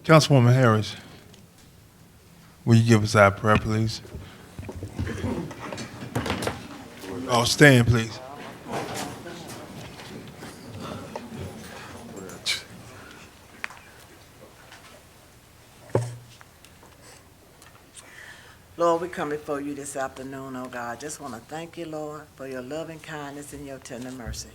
Councilwoman Harris, will you give us our prayer, please? Oh, stand, please. Lord, we come before you this afternoon, oh God. Just want to thank you, Lord, for your loving kindness and your tender mercy.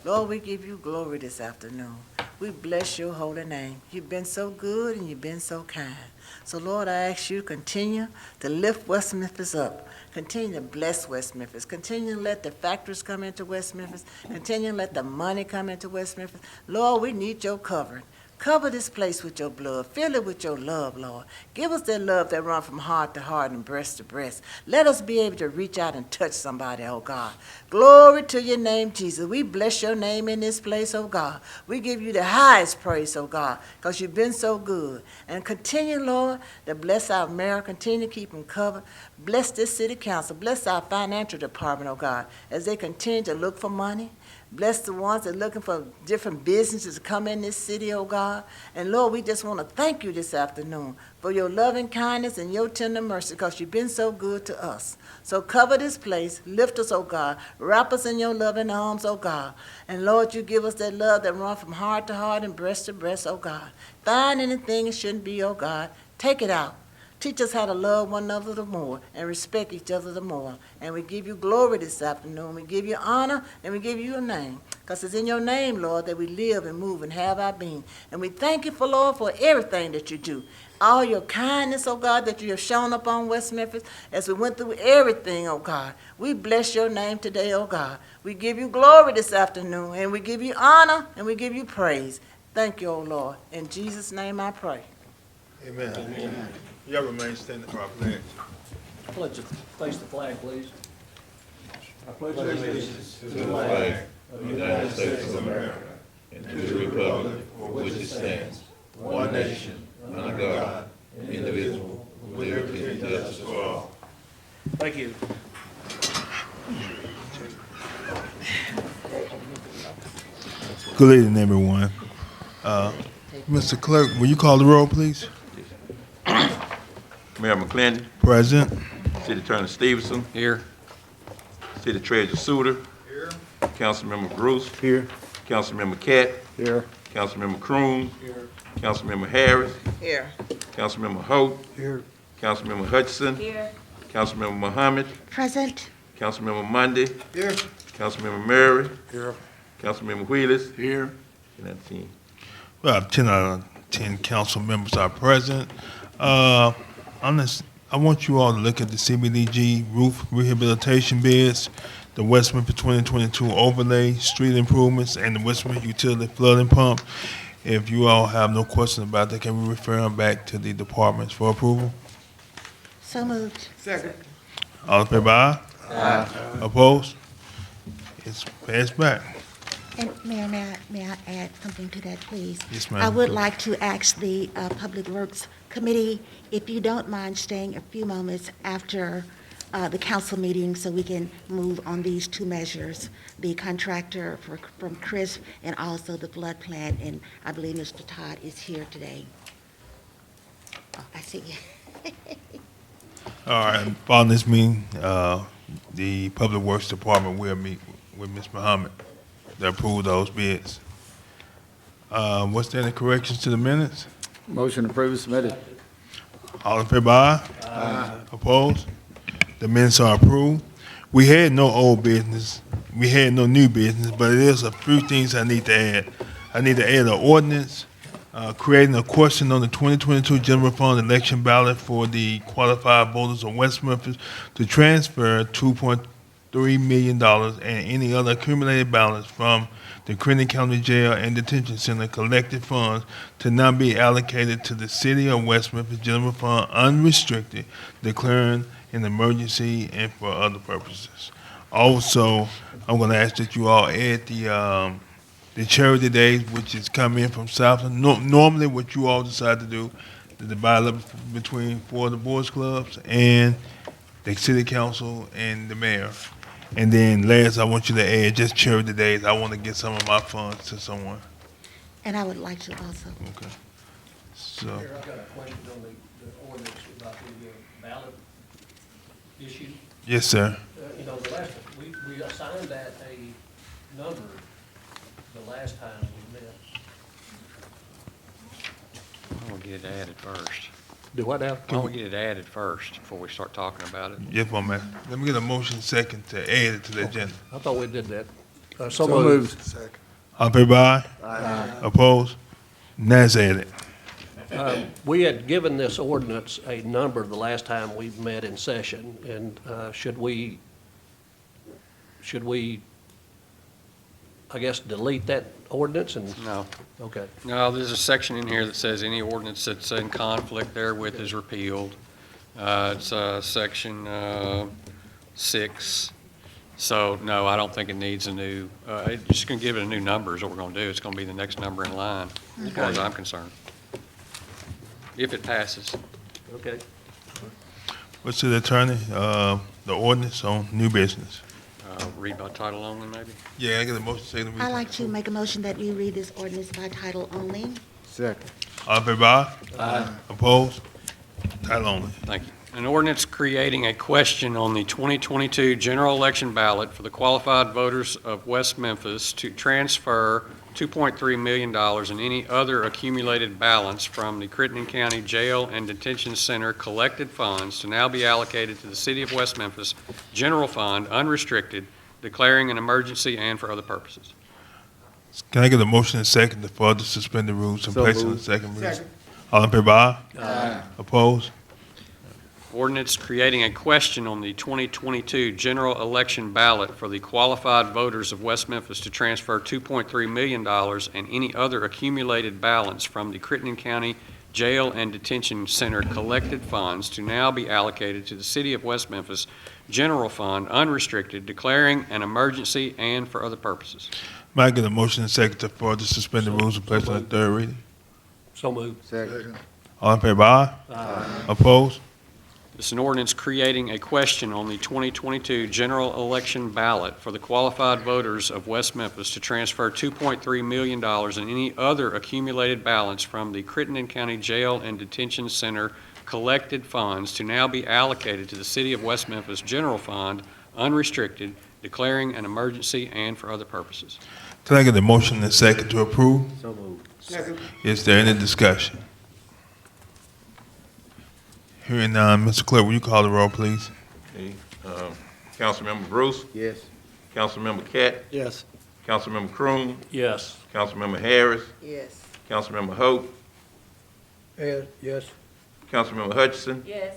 Lord, we give you glory this afternoon. We bless your holy name. You've been so good and you've been so kind. So, Lord, I ask you to continue to lift West Memphis up. Continue to bless West Memphis. Continue to let the factories come into West Memphis. Continue to let the money come into West Memphis. Lord, we need your covering. Cover this place with your blood. Fill it with your love, Lord. Give us that love that runs from heart to heart and breast to breast. Let us be able to reach out and touch somebody, oh God. Glory to your name, Jesus. We bless your name in this place, oh God. We give you the highest praise, oh God, because you've been so good. And continue, Lord, to bless our mayor. Continue to keep them covered. Bless this city council. Bless our financial department, oh God, as they continue to look for money. Bless the ones that are looking for different businesses to come in this city, oh God. And Lord, we just want to thank you this afternoon for your loving kindness and your tender mercy, because you've been so good to us. So cover this place, lift us, oh God, wrap us in your loving arms, oh God. And Lord, you give us that love that runs from heart to heart and breast to breast, oh God. Find anything it shouldn't be, oh God, take it out. Teach us how to love one another the more and respect each other the more. And we give you glory this afternoon. We give you honor and we give you your name. Because it's in your name, Lord, that we live and move and have our being. And we thank you for, Lord, for everything that you do. All your kindness, oh God, that you have shown upon West Memphis as we went through everything, oh God. We bless your name today, oh God. We give you glory this afternoon and we give you honor and we give you praise. Thank you, oh Lord. In Jesus' name I pray. Amen. Amen. Y'all remain standing for our pledge. Place the flag, please. I pledge allegiance to the flag of the United States of America and to the republic for which it stands, one nation, under God, indivisible, with liberty and justice for all. Thank you. Good evening, everyone. Mr. Clerk, will you call the roll, please? Mayor McClendon, Present. City Attorney Stevenson. Here. City Treasurer Suter. Here. Councilmember Bruce. Here. Councilmember Cat. Here. Councilmember Croom. Here. Councilmember Harris. Here. Councilmember Holt. Here. Councilmember Hutchinson. Here. Councilmember Muhammad. Present. Councilmember Monday. Here. Councilmember Murray. Here. Councilmember Wheelis. Here. And that's 10. Well, 10 out of 10 council members are present. I want you all to look at the CBDG roof rehabilitation bids, the West Memphis 2022 overlay, street improvements, and the West Memphis utility flooding pump. If you all have no questions about that, can we refer them back to the departments for approval? So moved. Second. All in favor, aye? Aye. Opposed? It's passed back. And Mayor, may I add something to that, please? Yes, ma'am. I would like to ask the Public Works Committee, if you don't mind staying a few moments after the council meeting so we can move on these two measures, the contractor from CRISP and also the flood plan, and I believe Mr. Todd is here today. Oh, I see you. All right, following this meeting, the Public Works Department will meet with Ms. Muhammad to approve those bids. Was there any corrections to the minutes? Motion approved, submitted. All in favor, aye? Aye. Opposed? The minutes are approved. We had no old business. We had no new business, but it is a few things I need to add. I need to add an ordinance creating a question on the 2022 general fund election ballot for the qualified voters of West Memphis to transfer $2.3 million and any other accumulated balance from the Clinton County Jail and Detention Center collected funds to not be allocated to the City of West Memphis General Fund unrestricted, declaring an emergency and for other purposes. Also, I'm going to ask that you all add the charity days, which is coming in from Southland. Normally, what you all decide to do is divide up between 4 of the boys clubs and the City Council and the mayor. And then last, I want you to add just charity days. I want to get some of my funds to someone. And I would like to also. Okay. So, Mayor, I've got a question on the ordinance about the ballot issue. yes, sir. You know, the last, we assigned that a number the last time we met. I want to get it added first. Do what now? I want to get it added first before we start talking about it. Yes, my man. Let me get a motion second to add it to the agenda. I thought we did that. So So moved. moved. All in favor, aye? Opposed? Now it's added. We had given this ordinance a number the last time we met in session, and should we, I guess, delete that ordinance and, No. okay. No, there's a section in here that says any ordinance that's in conflict therewith is repealed. It's section 6. So, no, I don't think it needs a new, just going to give it a new number is what we're going to do. It's going to be the next number in line, as far as I'm concerned. If it passes. Okay. What's the attorney? The ordinance on new business. Read by title only, maybe? Yeah, I get a motion second. I'd like to make a motion that we read this ordinance by title only. Second. All in favor, aye? Opposed? Title only. Thank you. An ordinance creating a question on the 2022 general election ballot for the qualified voters of West Memphis to transfer $2.3 million and any other accumulated balance from the Crittenden County Jail and Detention Center collected funds to now be allocated to the City of West Memphis General Fund, unrestricted, declaring an emergency and for other purposes. Can I get a motion and second to further suspend the rules and So place on the moved. second reading? All in favor, aye? Opposed? Ordinance creating a question on the 2022 general election ballot for the qualified voters of West Memphis to transfer $2.3 million and any other accumulated balance from the Crittenden County Jail and Detention Center collected funds to now be allocated to the City of West Memphis General Fund, unrestricted, declaring an emergency and for other purposes. May I get a motion and second to further suspend the rules and place on the third reading? So moved. Second. All in favor, aye? Opposed? This is an ordinance creating a question on the 2022 general election ballot for the qualified voters of West Memphis to transfer $2.3 million and any other accumulated balance from the Crittenden County Jail and Detention Center collected funds to now be allocated to the City of West Memphis General Fund, unrestricted, declaring an emergency and for other purposes. Can I get a motion and second to approve? So moved. Is there any discussion? Hearing none, Mr. Clerk, will you call the roll, please? Okay, Councilmember Bruce, Yes. Councilmember Cat, Yes. Councilmember Croom, Yes. Councilmember Harris, Yes. Councilmember Hope, Yes. Councilmember Hutchinson, Yes.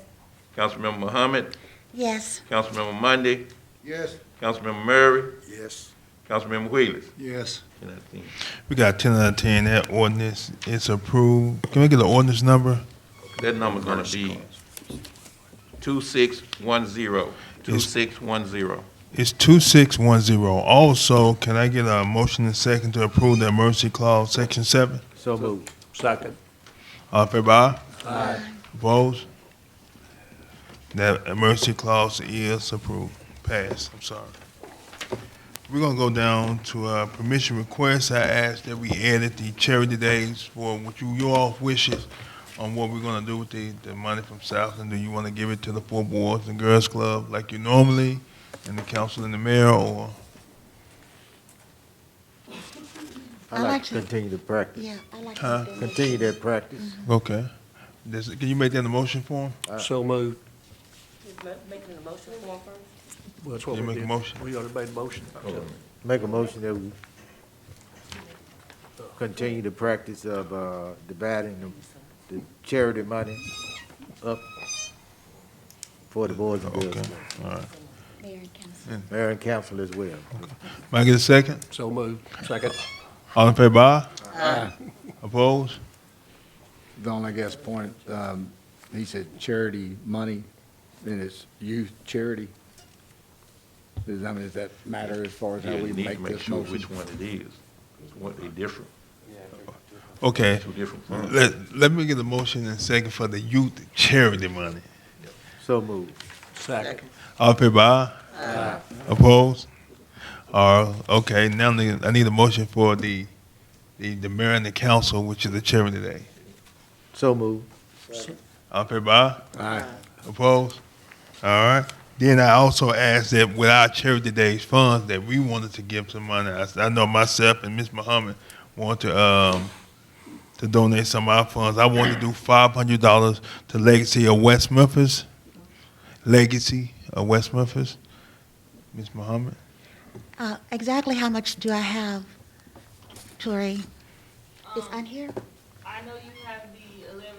Councilmember Muhammad, Yes. Councilmember Monday, Yes. Councilmember Murray, Yes. Councilmember Wheelers. Yes. 10 out of 10. We got 10 out of 10. That ordinance is approved. Can we get the ordinance number? That number's gonna be 2610, 2610. It's 2610. Also, can I get a motion and second to approve the emergency clause, section 7? So moved. Second. All in favor, aye? Opposed? That emergency clause is approved, passed, I'm sorry. We're gonna go down to permission requests. I asked that we added the charity days for what you all wishes on what we're gonna do with the money from Southland. Do you wanna give it to the 4 Boys and Girls Club like you normally, and the council and the mayor, or? I like to- continue the practice. Yeah, I like Huh? to. Continue that practice. Okay. Can you make that a motion for him? So moved. Making a motion for it first? Well, that's what You we make a did. motion? We already made a motion. Make a motion that we continue the practice of dividing the charity money up for the Boys and Girls Okay, Club. all right. Mayor and council. Mayor and council as well. May I get a second? So moved. Second. All in favor, aye? Opposed? The only, I guess, point, he said charity money, then it's youth charity. Does that matter as far as how Yeah, we you need to make make this sure motion? which one it is. It's what they different, Okay, two different funds. let me get a motion and second for the youth charity money. So moved. Second. All in favor, aye? Opposed? Okay, now I need a motion for the mayor and the council, which is the charity day. So moved. All in favor, aye? Aye. Opposed? All right. Then I also asked that with our Charity Days funds, that we wanted to give some money. I know myself and Ms. Muhammad want to donate some of our funds. I want to do $500 to Legacy of West Memphis. Legacy of West Memphis. Ms. Muhammad? Exactly how much do I have, Tori? It's on here? I know you have the 1,100,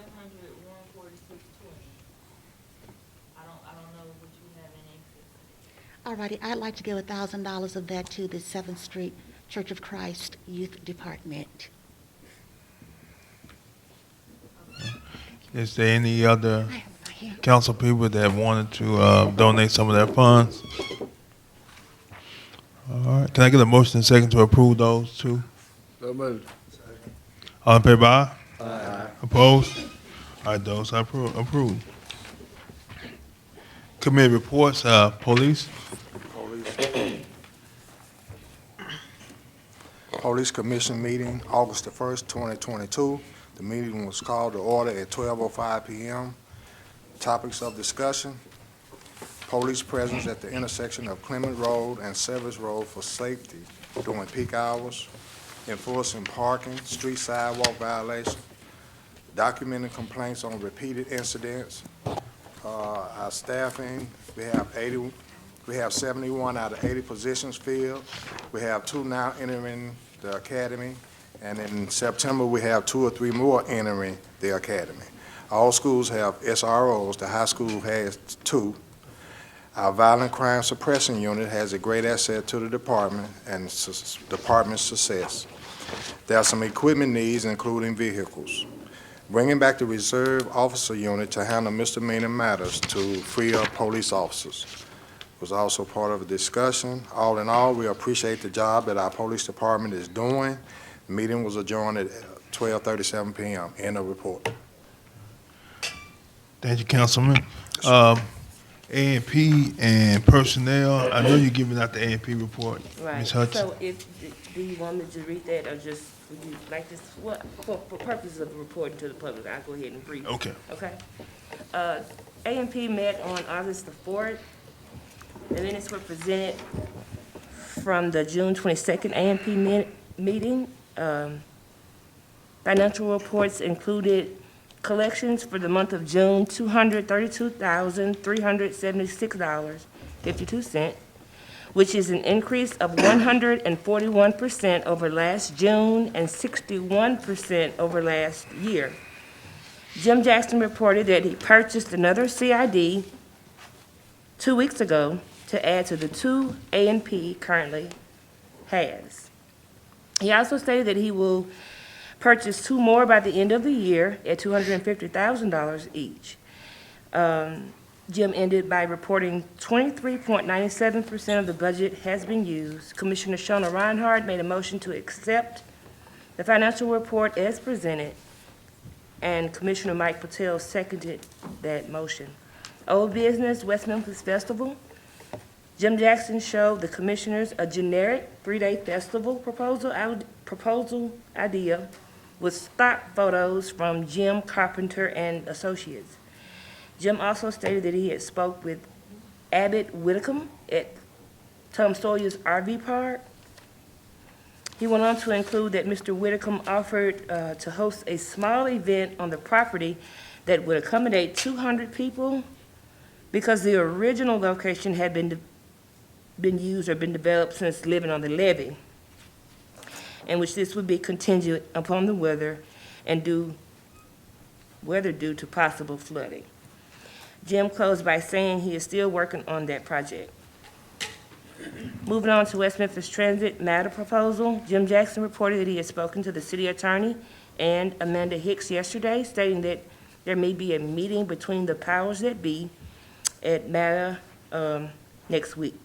146.20. I don't know what you have in excess. All righty, I'd like to give $1,000 of that to the 7th Street Church of Christ Youth Department. Is there any other I have it right here. council people that wanted to donate some of their funds? All right. Can I get a motion and second to approve those two? So moved. All in favor, aye? Aye. Opposed? All right, those are approved. Committee reports, police. Police Commission meeting, August the 1st, 2022. The meeting was called to order at 12:05 p.m. Topics of discussion: police presence at the intersection of Clement Road and Severs Road for safety during peak hours, enforcing parking, street sidewalk violations, documenting complaints on repeated incidents. Our staffing, we have 71 out of 80 positions filled. We have 2 now entering the academy, and in September, we have 2 or 3 more entering the academy. All schools have SROs. The high school has 2. Our Violent Crime Suppression Unit has a great asset to the department and department's success. There are some equipment needs, including vehicles. Bringing back the Reserve Officer Unit to handle misdemeanor matters to free up police officers was also part of the discussion. All in all, we appreciate the job that our police department is doing. The meeting was adjourned at 12:37 p.m. End of report. Thank you, Councilman. A&P and personnel, I know you're giving out the A&P report. Right. Ms. Hudson? So do you want me to read that, or just, would you like this, what, for purposes of reporting to the public, I'll go ahead and brief. Okay. Okay. A&P met on August the 4th. The minutes were presented from the June 22nd A&P meeting. Financial reports included collections for the month of June, $232,376.52, which is an increase of 141% over last June and 61% over last year. Jim Jackson reported that he purchased another CID 2 weeks ago to add to the 2 A&P currently has. He also stated that he will purchase 2 more by the end of the year at $250,000 each. Jim ended by reporting 23.97% of the budget has been used. Commissioner Shona Reinhardt made a motion to accept the financial report as presented, and Commissioner Mike Patel seconded that motion. Old business, West Memphis Festival. Jim Jackson showed the commissioners a generic 3-day festival proposal idea with stock photos from Jim Carpenter and Associates. Jim also stated that he had spoke with Abbott Whitcomb at Tom Sawyer's RV Park. He went on to include that Mr. Whitcomb offered to host a small event on the property that would accommodate 200 people because the original location had been used or been developed since living on the levee, in which this would be contingent upon the weather due to possible flooding. Jim closed by saying he is still working on that project. Moving on to West Memphis Transit matter proposal, Jim Jackson reported that he had spoken to the city attorney and Amanda Hicks yesterday, stating that there may be a meeting between the powers that be at matter next week.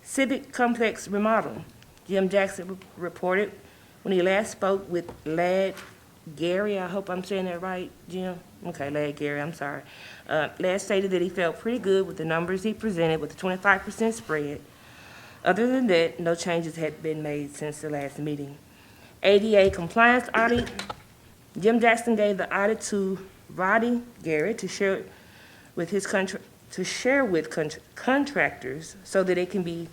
Civic complex remodel. Jim Jackson reported when he last spoke with Lad Gary, I hope I'm saying that right, Jim? Okay, Lad Gary, I'm sorry. Lad stated that he felt pretty good with the numbers he presented with the 25% spread. Other than that, no changes had been made since the last meeting. ADA compliance audit. Jim Jackson gave the audit to Roddy Garrett to share with contractors so that it can be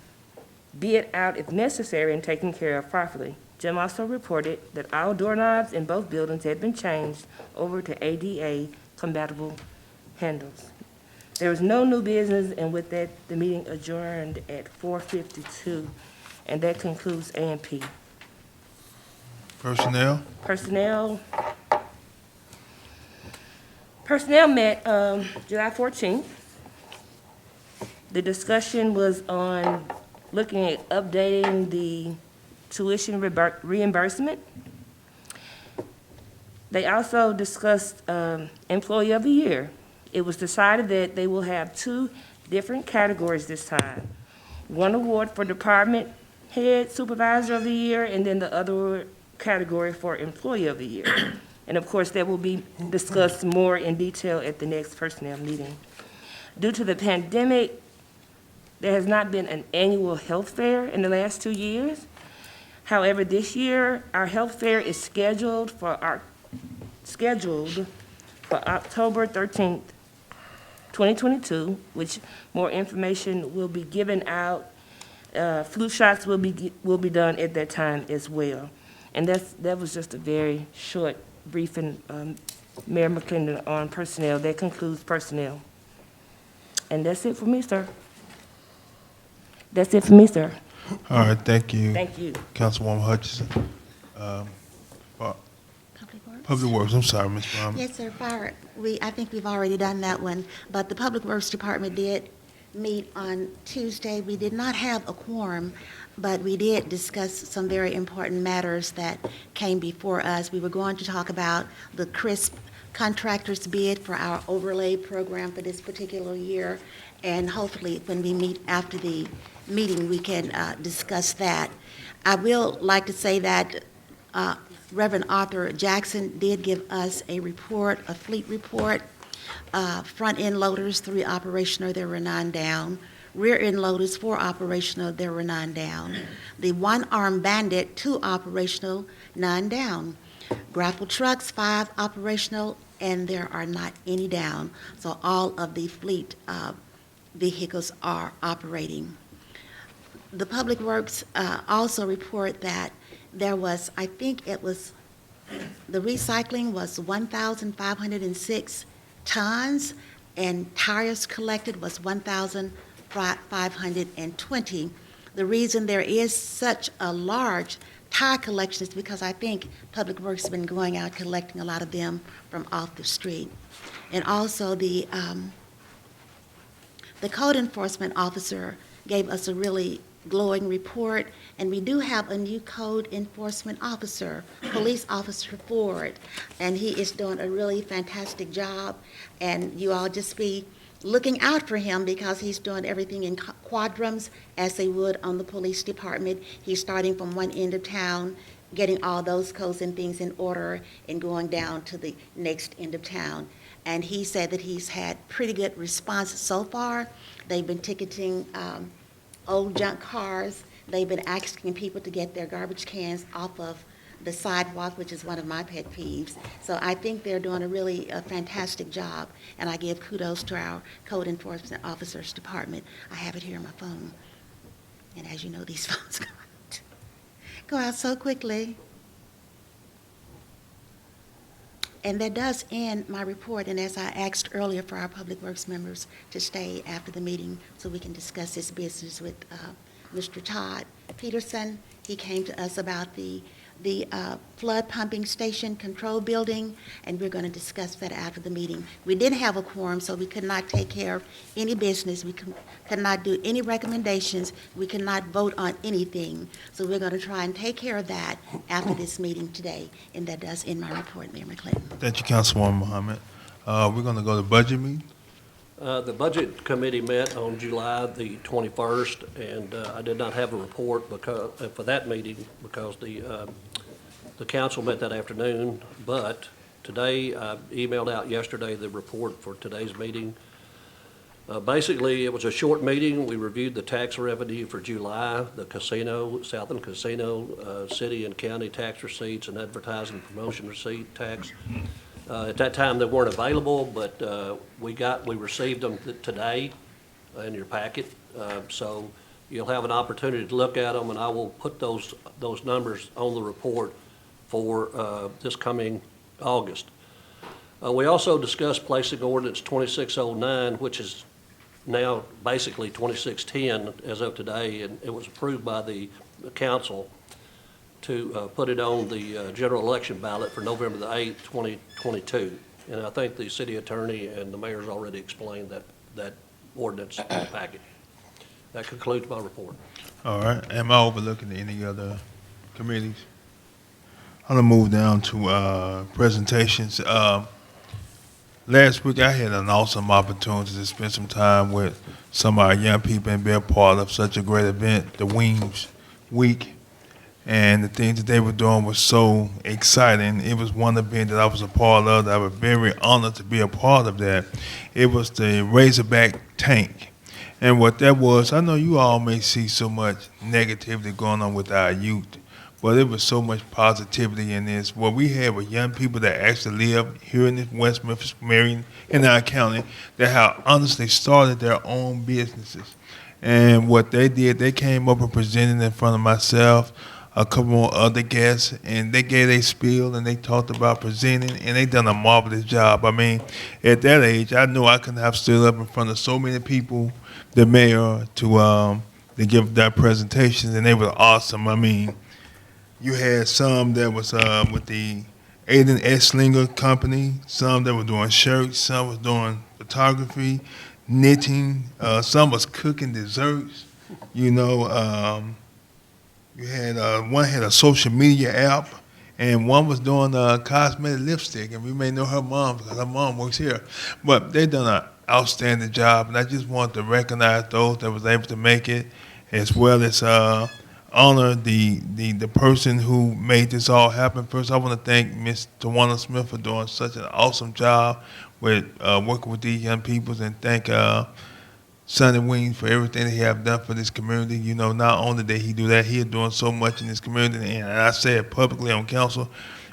bid out if necessary and taken care of properly. Jim also reported that all doorknobs in both buildings had been changed over to ADA compatible handles. There was no new business, and with that, the meeting adjourned at 4:52, and that concludes A&P. Personnel? Personnel met July 14th. The discussion was on looking at updating the tuition reimbursement. They also discussed Employee of the Year. It was decided that they will have 2 different categories this time. One award for Department Head Supervisor of the Year, and then the other category for Employee of the Year. And of course, that will be discussed more in detail at the next personnel meeting. Due to the pandemic, there has not been an annual health fair in the last 2 years. However, this year, our health fair is scheduled for October 13th, 2022, which more information will be given out. Flu shots will be done at that time as well. And that was just a very short briefing, Mayor McClendon, on personnel. That concludes personnel. And that's it for me, sir. All right, thank you. Thank you. Councilwoman Hutchinson. Public Works, I'm sorry, Ms. Brown. Yes, sir, fire, I think we've already done that one, but the Public Works Department did meet on Tuesday. We did not have a quorum, but we did discuss some very important matters that came before us. We were going to talk about the CRISP contractor's bid for our overlay program for this particular year, and hopefully when we meet after the meeting, we can discuss that. I will like to say that Reverend Arthur Jackson did give us a report, a fleet report. Front-end loaders, 3 operational, there were 9 down. Rear-end loaders, 4 operational, there were 9 down. The one-arm bandit, 2 operational, 9 down. Grapple trucks, 5 operational, and there are not any down. So all of the fleet vehicles are operating. The Public Works also report that there was, I think it was, the recycling was 1,506 tons, and tires collected was 1,520. The reason there is such a large tire collection is because I think Public Works has been going out collecting a lot of them from off the street. And also the code enforcement officer gave us a really glowing report, and we do have a new code enforcement officer, Police Officer Ford, and he is doing a really fantastic job, and you all just be looking out for him because he's doing everything in quadrants as they would on the police department. He's starting from one end of town, getting all those codes and things in order, and going down to the next end of town. And he said that he's had pretty good response so far. They've been ticketing old junk cars. They've been asking people to get their garbage cans off of the sidewalk, which is one of my pet peeves. So I think they're doing a really fantastic job, and I give kudos to our Code Enforcement Officers Department. I have it here on my phone. And as you know, these phones go out so quickly. And that does end my report, and as I asked earlier for our Public Works members to stay after the meeting so we can discuss this business with Mr. Todd Peterson. He came to us about the flood pumping station control building, and we're going to discuss that after the meeting. We didn't have a quorum, so we could not take care of any business. We could not do any recommendations. We could not vote on anything. So we're going to try and take care of that after this meeting today, and that does end my report, Mayor McClendon. Thank you, Councilwoman Mohammed. We're going to go to budget meeting. The Budget Committee met on July the 21st, and I did not have a report for that meeting because the council met that afternoon, but today, I emailed out yesterday the report for today's meeting. Basically, it was a short meeting. We reviewed the tax revenue for July, the casino, Southern Casino, city and county tax receipts and advertising promotion receipt tax. At that time, they weren't available, but we received them today in your packet. So you'll have an opportunity to look at them, and I will put those numbers on the report for this coming August. We also discussed placing Ordinance 2609, which is now basically 2610 as of today, and it was approved by the council to put it on the general election ballot for November the 8th, 2022. And I think the city attorney and the mayor's already explained that ordinance packet. That concludes my report. All right. Am I overlooking any other committees? I'm gonna move down to presentations. Last week I had an awesome opportunity to spend some time with some of our young people and be a part of such a great event, the Wings Week. And the things that they were doing was so exciting. It was one event that I was a part of that I was very honored to be a part of that. It was the Razorback Tank. And what that was, I know you all may see so much negativity going on with our youth, but it was so much positivity in this. What we had with young people that actually live here in the West Memphis, Marion, in our county, that have honestly started their own businesses. And what they did, they came up and presented in front of myself, a couple more other guests, and they gave their spiel and they talked about presenting, and they done a marvelous job. I mean, at that age, I knew I couldn't have stood up in front of so many people, the mayor, to give their presentations, and they were awesome. I mean, you had some that was with the Aiden Esslinger Company, some that were doing shirts, some was doing photography, knitting, some was cooking desserts. You know, you had one had a social media app, and one was doing cosmetic lipstick, and we may know her mom because her mom works here. But they done an outstanding job, and I just want to recognize those that was able to make it, as well as honor the person who made this all happen. First, I want to thank Ms. Tawana Smith for doing such an awesome job with working with these young people, and thank Sonny Wing for everything that he have done for this community. You know, not only did he do that, he is doing so much in this community, and I say it publicly on council,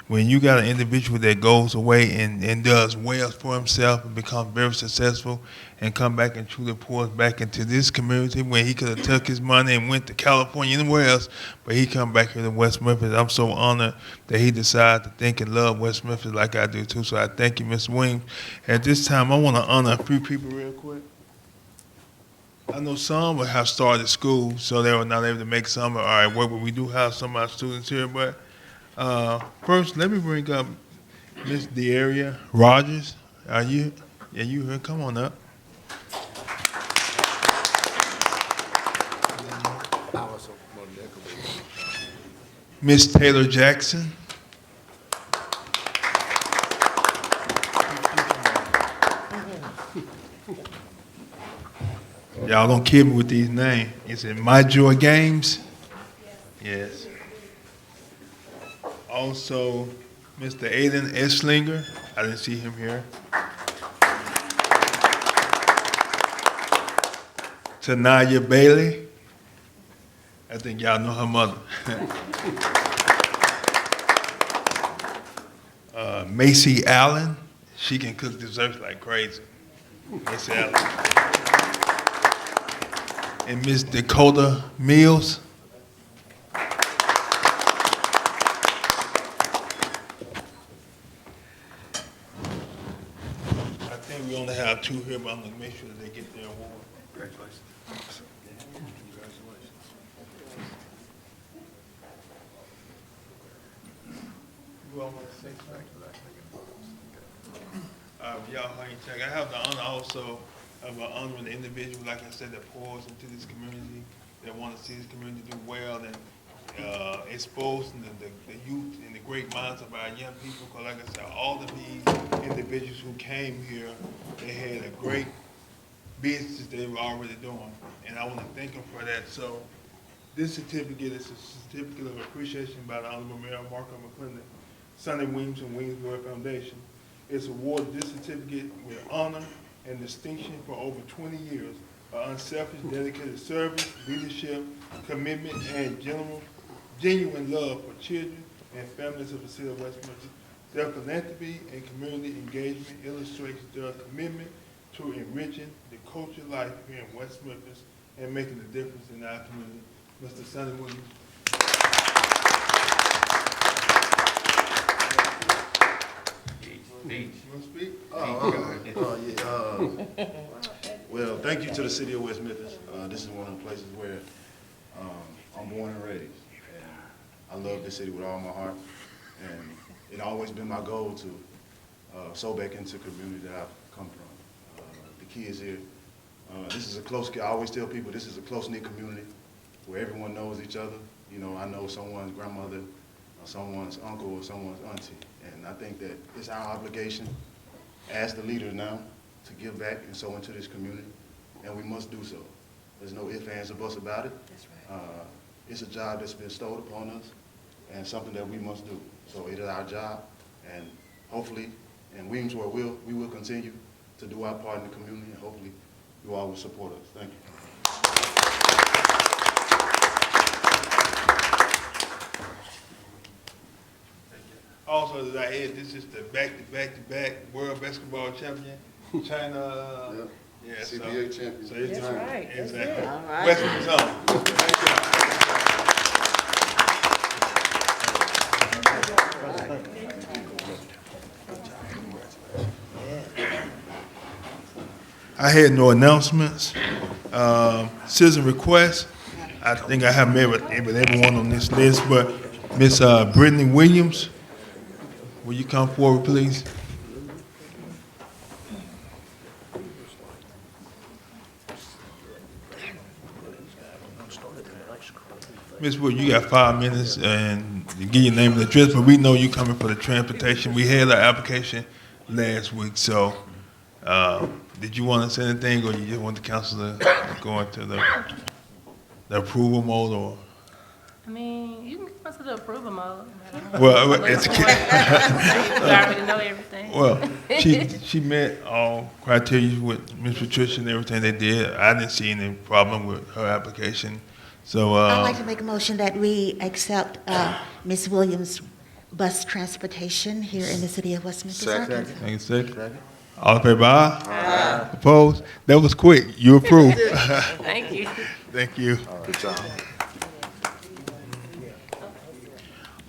when you got an individual that goes away and does well for himself and becomes very successful and come back and truly pours back into this community, when he could have took his money and went to California, anywhere else, but he come back here to West Memphis. I'm so honored that he decided to think and love West Memphis like I do too, so I thank you, Mr. Wing. At this time, I want to honor a few people real quick. I know some have started school, so they were not able to make summer or at work, but we do have some of our students here. But first, let me bring up Miss Dearia Rogers. Are you? Yeah, you here? Come on up. Miss Taylor Jackson. Y'all don't kid me with these names. Is it My Joy Games? Yes. Also, Mr. Aiden Esslinger. I didn't see him here. Tanaya Bailey. I think y'all know her mother. Macy Allen. She can cook desserts like crazy. Macy Allen. And Miss Dakota Mills. I think we only have two here, but I'm gonna make sure that they get their award. Congratulations. Congratulations. You all want to say something? Y'all hang tight. I have the honor also of honoring the individual, like I said, that pours into this community, that want to see this community do well, and exposing the youth and the great minds of our young people. Because like I said, all of these individuals who came here, they had a great business they were already doing, and I want to thank them for that. So this certificate is a certificate of appreciation by the Honorable Mayor Marco McClendon, Sonny Weems and Weemsworth Foundation. It's awarded this certificate with honor and distinction for over 20 years of unselfish, dedicated service, leadership, commitment, and genuine love for children and families of the city of West Memphis. Their philanthropy and community engagement illustrates their commitment to enriching the cultural life here in West Memphis and making a difference in our community. Mr. Sonny Williams. You want to speak? Well, thank you to the city of West Memphis. This is one of the places where I'm born and raised. And I love this city with all my heart. And it's always been my goal to sow back into the community that I've come from. The kids here, this is a close, I always tell people this is a close-knit community where everyone knows each other. You know, I know someone's grandmother, or someone's uncle, or someone's auntie. And I think that it's our obligation as the leaders now to give back and sow into this community, and we must do so. There's no ifs, ands, or buts about it. That's right. It's a job that's been bestowed upon us and something that we must do. So it is our job, and hopefully, in Williamsburg, we will continue to do our part in the community, and hopefully you all will support us. Thank you. Also, as I add, this is the back-to-back World Basketball Champion, China. Yeah, CBA champion. So it's That's right. That's exactly. good. All right. West Memphis on. I had no announcements. Citizen requests. I think I have met with everyone on this list, but Miss Brittany Williams, will you come forward, please? Ms. Wood, you got 5 minutes and to give your name and address, but we know you coming for the transportation. We had our application last week, so did you want to say anything, or you just want the council to go into the approval mode, or? I mean, you can go into the approval mode. Well, it's, You already know everything. well, she met all criteria with Ms. Patricia and everything they did. I didn't see any problem with her application. So, I'd like to make a motion that we accept Ms. Williams' bus transportation here in the city of West Memphis, Arkansas. thank you, second. All in favor, aye? Aye. Opposed? That was quick. You approved. Thank you. Thank you. Good job.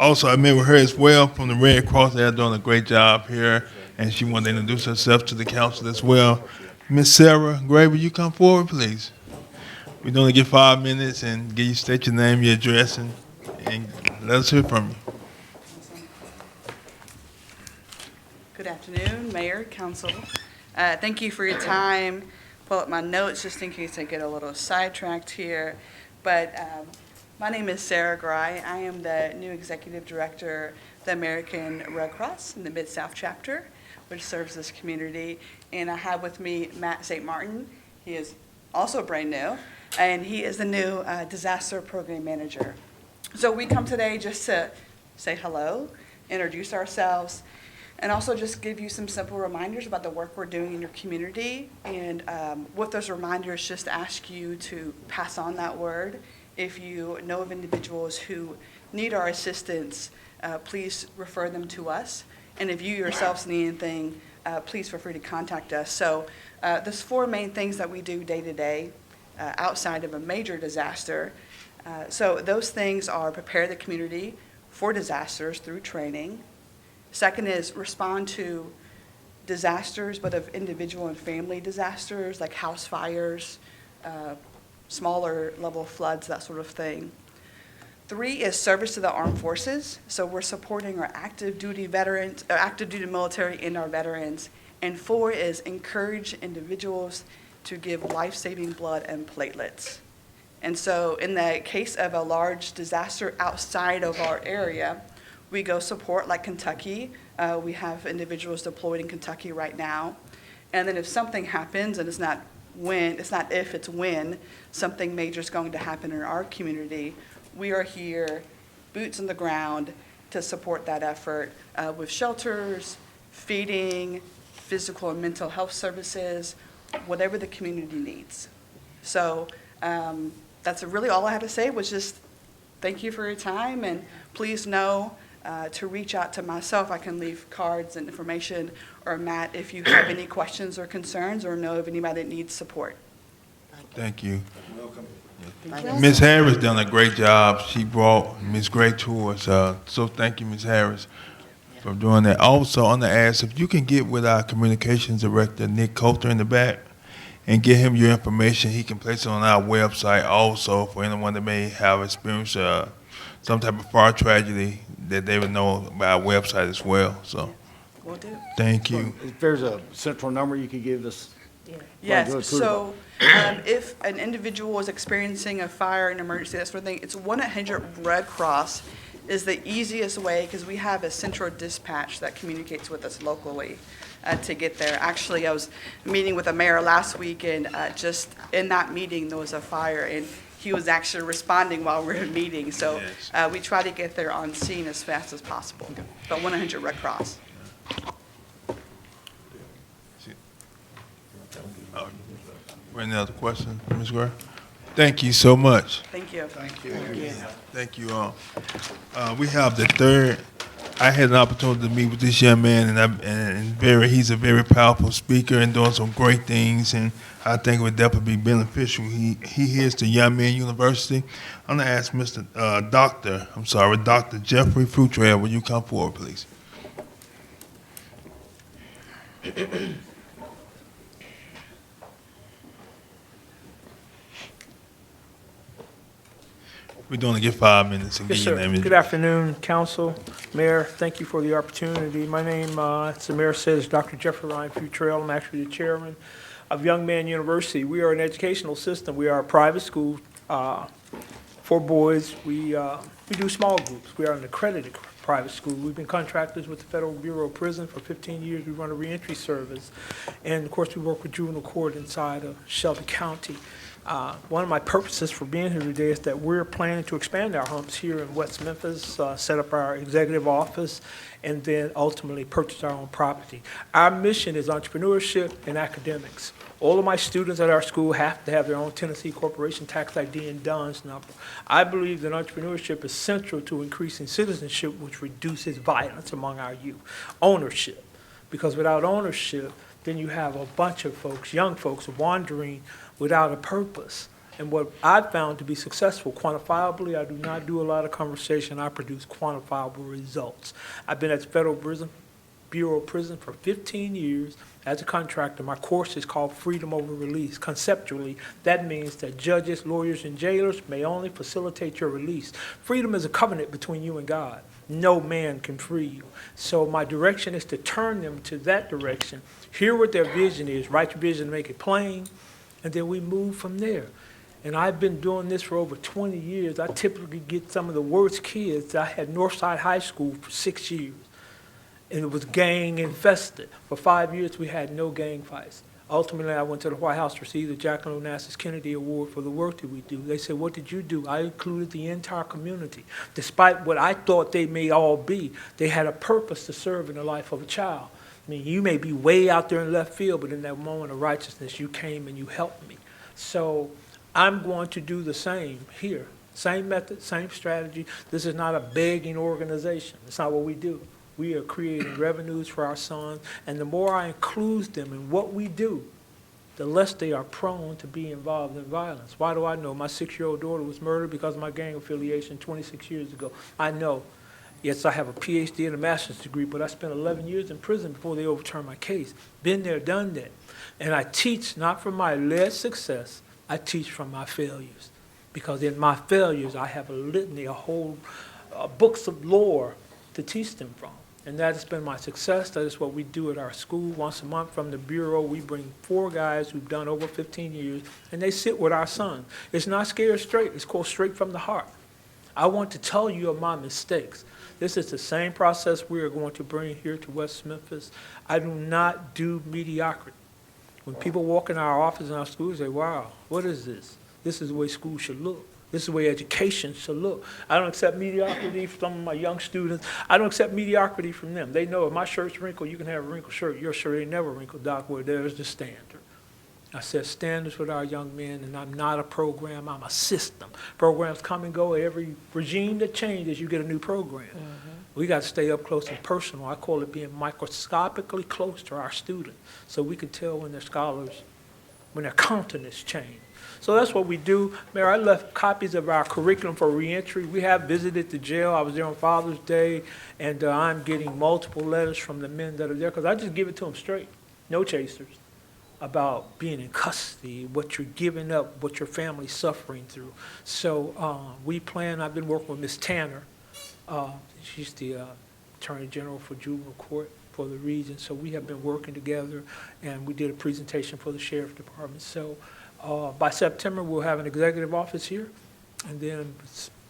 Also, I met with her as well from the Red Cross. They're doing a great job here, and she wanted to introduce herself to the council as well. Miss Sarah Gray, will you come forward, please? We're going to get 5 minutes and get you state your name, your address, and let us hear from you. Good afternoon, Mayor, Council. Thank you for your time. Pull up my notes just in case I get a little sidetracked here. But my name is Sarah Gray. I am the new Executive Director of the American Red Cross in the Mid-South Chapter, which serves this community. And I have with me Matt St. Martin. He is also brand new, and he is the new Disaster Program Manager. So we come today just to say hello, introduce ourselves, and also just give you some simple reminders about the work we're doing in your community. And with those reminders, just ask you to pass on that word. If you know of individuals who need our assistance, please refer them to us. And if you yourselves need anything, please feel free to contact us. So there's 4 main things that we do day to day outside of a major disaster. So those things are prepare the community for disasters through training. Second is respond to disasters, but of individual and family disasters like house fires, smaller level floods, that sort of thing. 3 is service to the armed forces. So we're supporting our active duty veterans, active duty military and our veterans. And 4 is encourage individuals to give life-saving blood and platelets. And so in the case of a large disaster outside of our area, we go support like Kentucky. We have individuals deployed in Kentucky right now. And then if something happens, and it's not if, it's when something major is going to happen in our community, we are here, boots on the ground, to support that effort with shelters, feeding, physical and mental health services, whatever the community needs. So that's really all I had to say, was just thank you for your time, and please know to reach out to myself. I can leave cards and information, or Matt, if you have any questions or concerns, or know of anybody that needs support. Thank you. Thank you. Ms. Harris done a great job. She brought Ms. Gray to us. So thank you, Ms. Harris, for doing that. Also, on the ask, if you can get with our communications director, Nick Coulter, in the back, and get him your information, he can place it on our website also for anyone that may have experienced some type of fire tragedy, that they would know about our website as well. So, Will do. thank you. If there's a central number you could give us? Yes, so if an individual is experiencing a fire, an emergency, that sort of thing, it's 1-800-RED Cross is the easiest way, because we have a central dispatch that communicates with us locally to get there. Actually, I was meeting with the mayor last week, and just in that meeting, there was a fire, and he was actually responding while we were meeting. So we try to get there on scene as fast as possible. But 1-800-RED Cross. Any other questions, Ms. Gray? Thank you so much. Thank you. Thank you all. We have the third. I had an opportunity to meet with this young man, he's a very powerful speaker and doing some great things, and I think it would definitely be beneficial. He here's the Young Men University. I'm gonna ask Dr. Jeffrey Futrell, will you come forward, please? We're going to get 5 minutes and Yes, get your sir. name. Good afternoon, council, mayor. Thank you for the opportunity. My name, as the mayor said, is Dr. Jeffrey Ryan Futrell. I'm actually the chairman of Young Man University. We are an educational system. We are a private school for boys. We do small groups. We are an accredited private school. We've been contractors with the Federal Bureau of Prison for 15 years. We run a reentry service. And, of course, we work with juvenile court inside of Shelby County. One of my purposes for being here today is that we're planning to expand our humps here in West Memphis, set up our executive office, and then ultimately purchase our own property. Our mission is entrepreneurship and academics. All of my students at our school have to have their own Tennessee Corporation Tax ID and DUNS number. I believe that entrepreneurship is central to increasing citizenship, which reduces violence among our youth. Ownership, because without ownership, then you have a bunch of folks, young folks, wandering without a purpose. And what I've found to be successful quantifiably, I do not do a lot of conversation, I produce quantifiable results. I've been at the Federal Bureau of Prison for 15 years as a contractor. My course is called Freedom Over Release. Conceptually, that means that judges, lawyers, and jailers may only facilitate your release. Freedom is a covenant between you and God. No man can free you. So my direction is to turn them to that direction, hear what their vision is, write your vision, make it plain, and then we move from there. And I've been doing this for over 20 years. I typically get some of the worst kids. I had Northside High School for 6 years, and it was gang infested. For 5 years, we had no gang fights. Ultimately, I went to the White House to receive the Jacqueline Onassis Kennedy Award for the work that we do. They said, what did you do? I included the entire community. Despite what I thought they may all be, they had a purpose to serve in the life of a child. I mean, you may be way out there in left field, but in that moment of righteousness, you came and you helped me. So I'm going to do the same here. Same method, same strategy. This is not a begging organization. It's not what we do. We are creating revenues for our sons, and the more I include them in what we do, the less they are prone to be involved in violence. Why do I know? My 6-year-old daughter was murdered because of my gang affiliation 26 years ago. I know. Yes, I have a PhD and a master's degree, but I spent 11 years in prison before they overturned my case. Been there, done that. And I teach not from my alleged success, I teach from my failures. Because in my failures, I have a litany, a whole books of lore to teach them from. And that has been my success. That is what we do at our school. Once a month from the Bureau, we bring 4 guys who've done over 15 years, and they sit with our son. It's not scared straight. It's called straight from the heart. I want to tell you of my mistakes. This is the same process we are going to bring here to West Memphis. I do not do mediocrity. When people walk in our office in our schools, they say, wow, what is this? This is the way school should look. This is the way education should look. I don't accept mediocrity from some of my young students. I don't accept mediocrity from them. They know if my shirt's wrinkled, you can have a wrinkled shirt. Your shirt ain't never wrinkled, Doc, where there's the standard. I set standards with our young men, and I'm not a program, I'm a system. Programs come and go, every regime that changes, you get a new program. We got to stay up close and personal. I call it being microscopically close to our students, so we can tell when they're scholars, when their countenance change. So that's what we do. Mayor, I left copies of our curriculum for reentry. We have visited the jail. I was there on Father's Day, and I'm getting multiple letters from the men that are there, because I just give it to them straight, no chasers, about being in custody, what you're giving up, what your family's suffering through. So we plan, I've been working with Ms. Tanner. She's the Attorney General for Juvenile Court for the region. So we have been working together, and we did a presentation for the Sheriff's Department. So by September, we'll have an executive office here, and then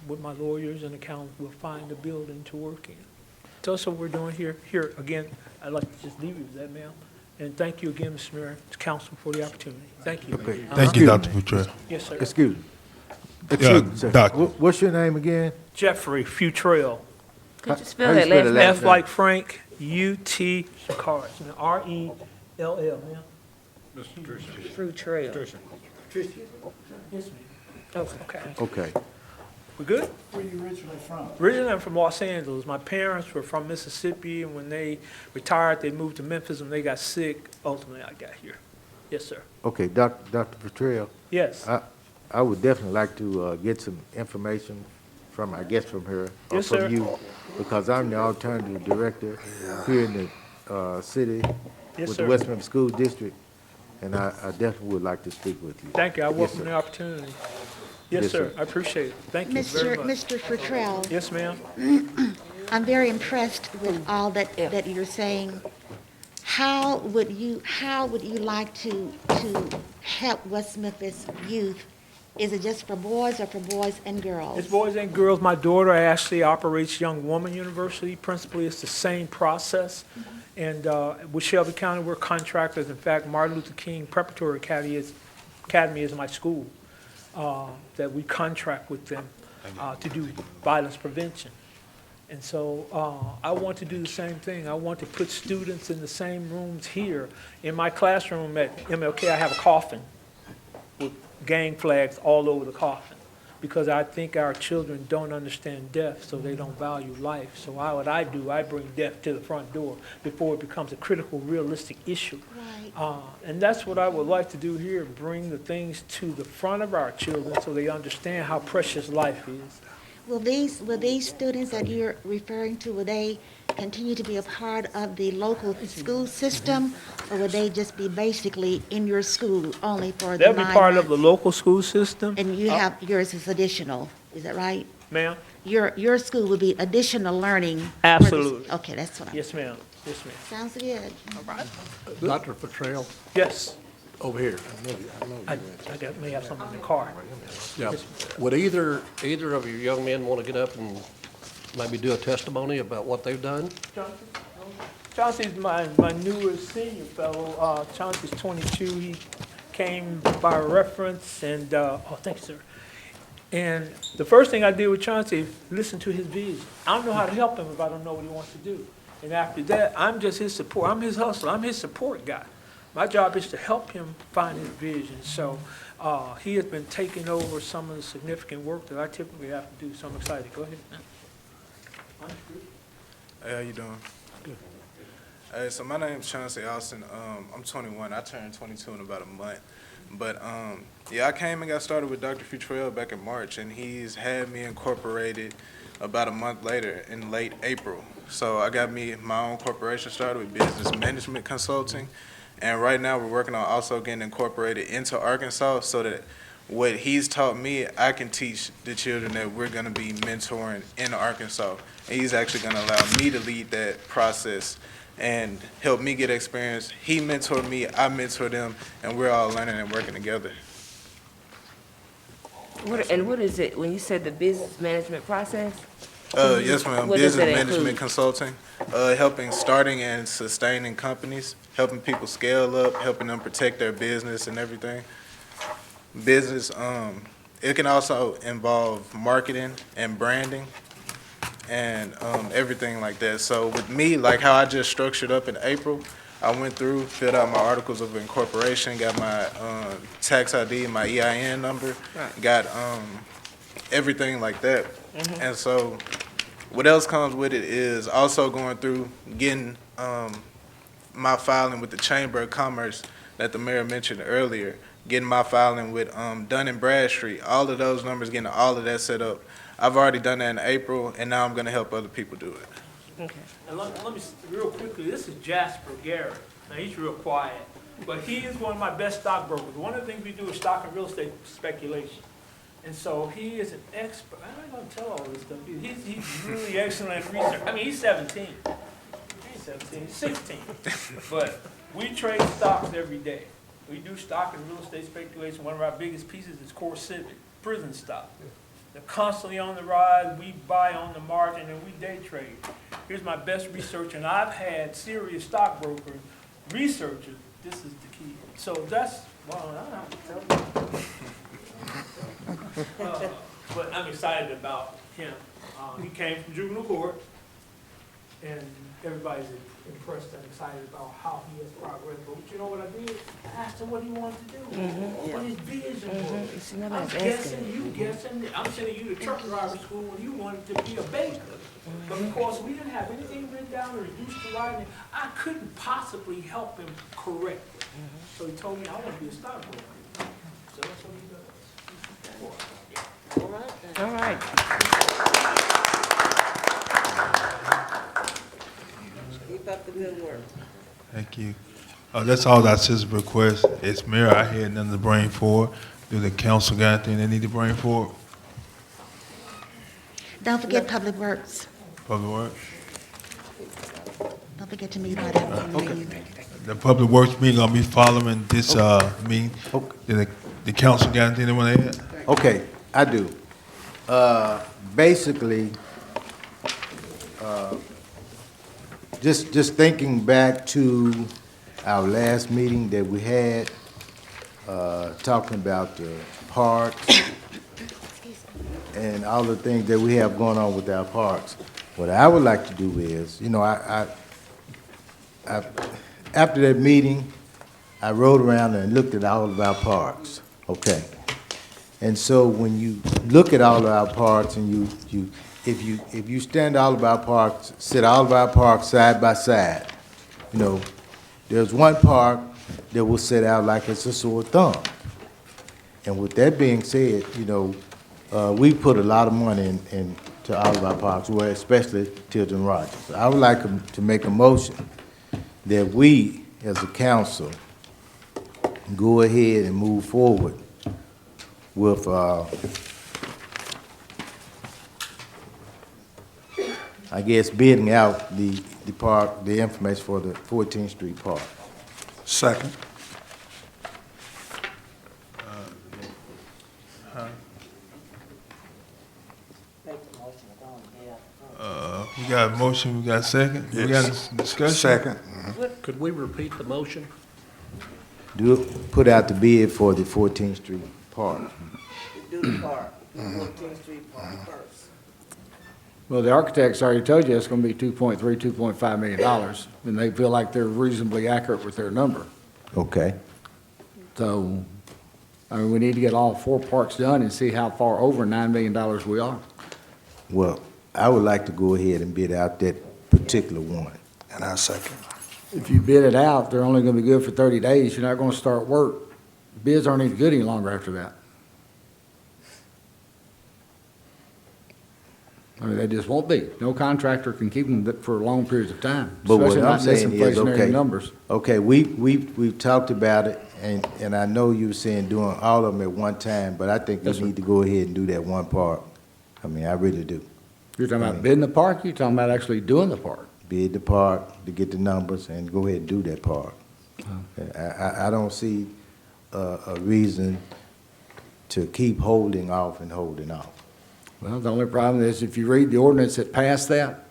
with my lawyers and accountants, we'll find a building to work in. So that's what we're doing here. Here, again, I'd like to just leave you with that, ma'am. And thank you again, Mr. Mayor, to council for the opportunity. Thank you. Okay. Thank you, Dr. Futrell. Yes, sir. Excuse me. Yeah, Excuse me, sir. Doc. What's your name again? Jeffrey Futrell. Could you How spell you that spell last the name? last F like Frank, U-T, Shakar, R-E-L-L, ma'am. Fruit Trail. Yes, ma'am. Okay. Okay. We good? Where are you originally from? Originally, I'm from Los Angeles. My parents were from Mississippi, and when they retired, they moved to Memphis. When they got sick, ultimately, I got here. Yes, sir. Okay, Dr. Petrell, Yes. I would definitely like to get some information from, I guess, from her or Yes, sir. from you, because I'm the alternative director here in the city Yes, with sir. the West Memphis School District, and I definitely would like to speak with you. Thank you. I Yes, welcome sir. the opportunity. Yes, Yes, sir. sir. I appreciate it. Thank you very much. Mr. Futrell, Yes, ma'am. I'm very impressed with all that you're saying. How would you like to help West Memphis youth? Is it just for boys or for boys and girls? It's boys and girls. My daughter actually operates Young Woman University. Principally, it's the same process. And with Shelby County, we're contractors. In fact, Martin Luther King Preparatory Academy is my school, that we contract with them to do violence prevention. And so I want to do the same thing. I want to put students in the same rooms here. In my classroom at MLK, I have a coffin with gang flags all over the coffin, because I think our children don't understand death, so they don't value life. So what I do, I bring death to the front door before it becomes a critical, realistic issue. Right. And that's what I would like to do here, bring the things to the front of our children so they understand how precious life is. Will these students that you're referring to, will they continue to be a part of the local school system, or will they just be basically in your school only for the They'll be 9 part of the months? local school system. And you have, yours is additional, is that right? Ma'am? Your school will be additional learning? for this- Absolutely. Okay, that's what I'm, Yes, ma'am. Yes, ma'am. sounds good. Dr. Petrell, Yes. over here. I may have something in the car. Yeah. Would either of your young men want to get up and maybe do a testimony about what they've done? Chauncey's my newest senior fellow. Chauncey's 22. He came by reference, and, thank you, sir. And the first thing I did with Chauncey is listen to his vision. I don't know how to help him if I don't know what he wants to do. And after that, I'm just his support. I'm his hustler. I'm his support guy. My job is to help him find his vision. So he has been taking over some of the significant work that I typically have to do, so I'm excited. Go ahead, man. Hey, how you doing? Good. Hey, so my name's Chauncey Austin. I'm 21. I turned 22 in about a month. But yeah, I came and got started with Dr. Futrell back in March, and he's had me incorporated about a month later in late April. So I got me my own corporation started with business management consulting. And right now we're working on also getting incorporated into Arkansas so that what he's taught me, I can teach the children that we're going to be mentoring in Arkansas. And he's actually going to allow me to lead that process and help me get experience. He mentored me, I mentor them, and we're all learning and working together. What is it, when you said the business management process? Yes, ma'am. What does Business that management include? consulting, helping starting and sustaining companies, helping people scale up, helping them protect their business and everything. Business, it can also involve marketing and branding and everything like that. So with me, like how I just structured up in April, I went through, filled out my articles of incorporation, got my tax ID, my EIN number, got everything like that. And so what else comes with it is also going through getting my filing with the Chamber of Commerce that the mayor mentioned earlier, getting my filing with Dun and Bradstreet, all of those numbers, getting all of that set up. I've already done that in April, and now I'm going to help other people do it. Okay. And let me, real quickly, this is Jasper Garrett. Now, he's real quiet, but he is one of my best stockbrokers. One of the things we do is stock and real estate speculation. And so he is an expert. I'm not going to tell all this stuff. He's really excellent at research. I mean, he's 17. He ain't 17, he's 16. But we trade stocks every day. We do stock and real estate speculation. One of our biggest pieces is core Civic, prison stock. They're constantly on the rise. We buy on the margin and we day trade. Here's my best research, and I've had serious stockbrokers, researchers. This is the key. So that's, well, I don't have to tell you. But I'm excited about him. He came from juvenile court, and everybody's impressed and excited about how he has progressed. But you know what I did? I asked him what he wanted to do, what his vision was. I'm guessing, you guessing. I'm sending you to truck driver school when you wanted to be a baker. But because we didn't have anything written down or reduced to writing, I couldn't possibly help him correctly. So he told me I want to be a stockbroker. So that's what he does. All right, then. All right. Keep up the good work. Thank you. That's all our citizen request. It's Mayor, I had nothing to bring forward. Do the council got anything they need to bring forward? Don't forget Public Works. Public Works? Don't forget to meet on that. The Public Works meeting gonna be following this, meeting. Did the council got anything they wanna add? Okay, I do. Basically, just thinking back to our last meeting that we had, talking about the parks and all the things that we have going on with our parks. What I would like to do is, you know, I after that meeting, I rode around and looked at all of our parks, okay? And so when you look at all of our parks and if you stand all of our parks, sit all of our parks side by side, you know, there's one park that will sit out like it's a sore thumb. And with that being said, you know, we put a lot of money into all of our parks, well, especially Tilton Rogers. I would like to make a motion that we, as a council, go ahead and move forward with I guess bidding out the park, the information for the 14th Street Park. Second. We got a motion, we got a second? We got a discussion? Second. Could we repeat the motion? Put out the bid for the 14th Street Park. Do the park, 14th Street Park first. Well, the architects already told you it's gonna be $2.5 million, and they feel like they're reasonably accurate with their number. Okay. So, I mean, we need to get all 4 parks done and see how far over $9 million we are. Well, I would like to go ahead and bid out that particular one. And I second. If you bid it out, they're only gonna be good for 30 days, you're not gonna start work. Bids aren't even good any longer after that. I mean, they just won't be. No contractor can keep them for long periods of time, But what especially I'm not in this saying is, inflationary okay, numbers. okay, we've talked about it, and I know you were saying doing all of them at one time, but I think we Yes, sir. need to go ahead and do that one park. I mean, I really do. You're talking about bidding the park, you're talking about actually doing the park. Bid the park to get the numbers and go ahead and do that park. I don't see a reason to keep holding off and holding off. Well, the only problem is if you read the ordinance that passed that,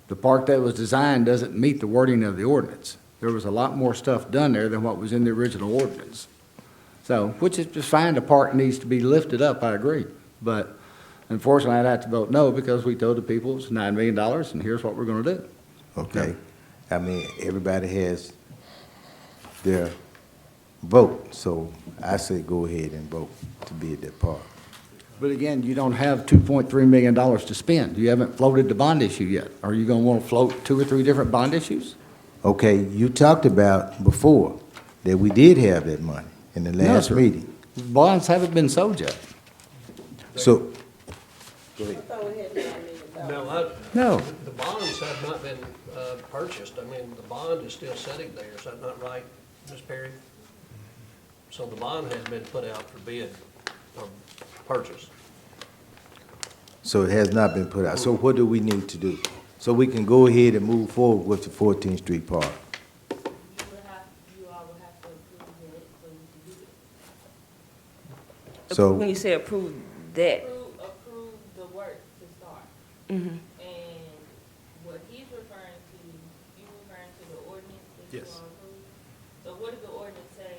the park that was designed doesn't meet the wording of the ordinance. There was a lot more stuff done there than what was in the original ordinance. So, which is just fine, the park needs to be lifted up, I agree. But unfortunately, I'd have to vote no because we told the people it's $9 million and here's what we're gonna do. Okay? I mean, everybody has their vote. So I say go ahead and vote to bid that park. But again, you don't have $2.3 million to spend. You haven't floated the bond issue yet. Are you going to want to float 2 or 3 different bond issues? Okay, you talked about before that we did have that money in the last sir. meeting. Bonds haven't been sold yet. So, No, the bonds have not been purchased. I mean, the bond is still sitting there. Is that not right, Ms. Perry? So the bond has been put out for bid or purchase. so it has not been put out. So what do we need to do? So we can go ahead and move forward with the 14th Street Park. So- When you say approve that, Approve the work to start. mhm. And what he's referring to, you referring to the ordinance that you Yes. all approved? So what did the ordinance say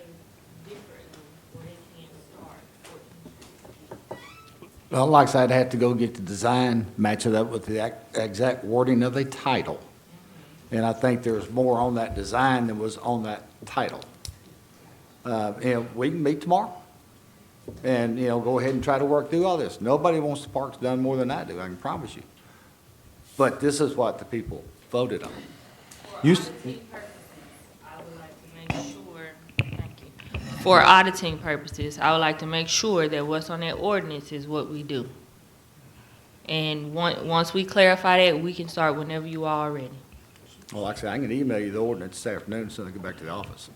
differently where they can't start 14th Street? Well, like I said, I'd have to go get the design, match it up with the exact wording of the title. And I think there's more on that design than was on that title. And we can meet tomorrow and, go ahead and try to work through all this. Nobody wants the parks done more than I do, I can promise you. But this is what the people voted on. For You auditing purposes, I would like to make sure, thank you. For auditing purposes, I would like to make sure that what's on that ordinance is what we do. And once we clarify that, we can start whenever you all are ready. Well, like I said, I can email you the ordinance this afternoon as soon as I get back to the office.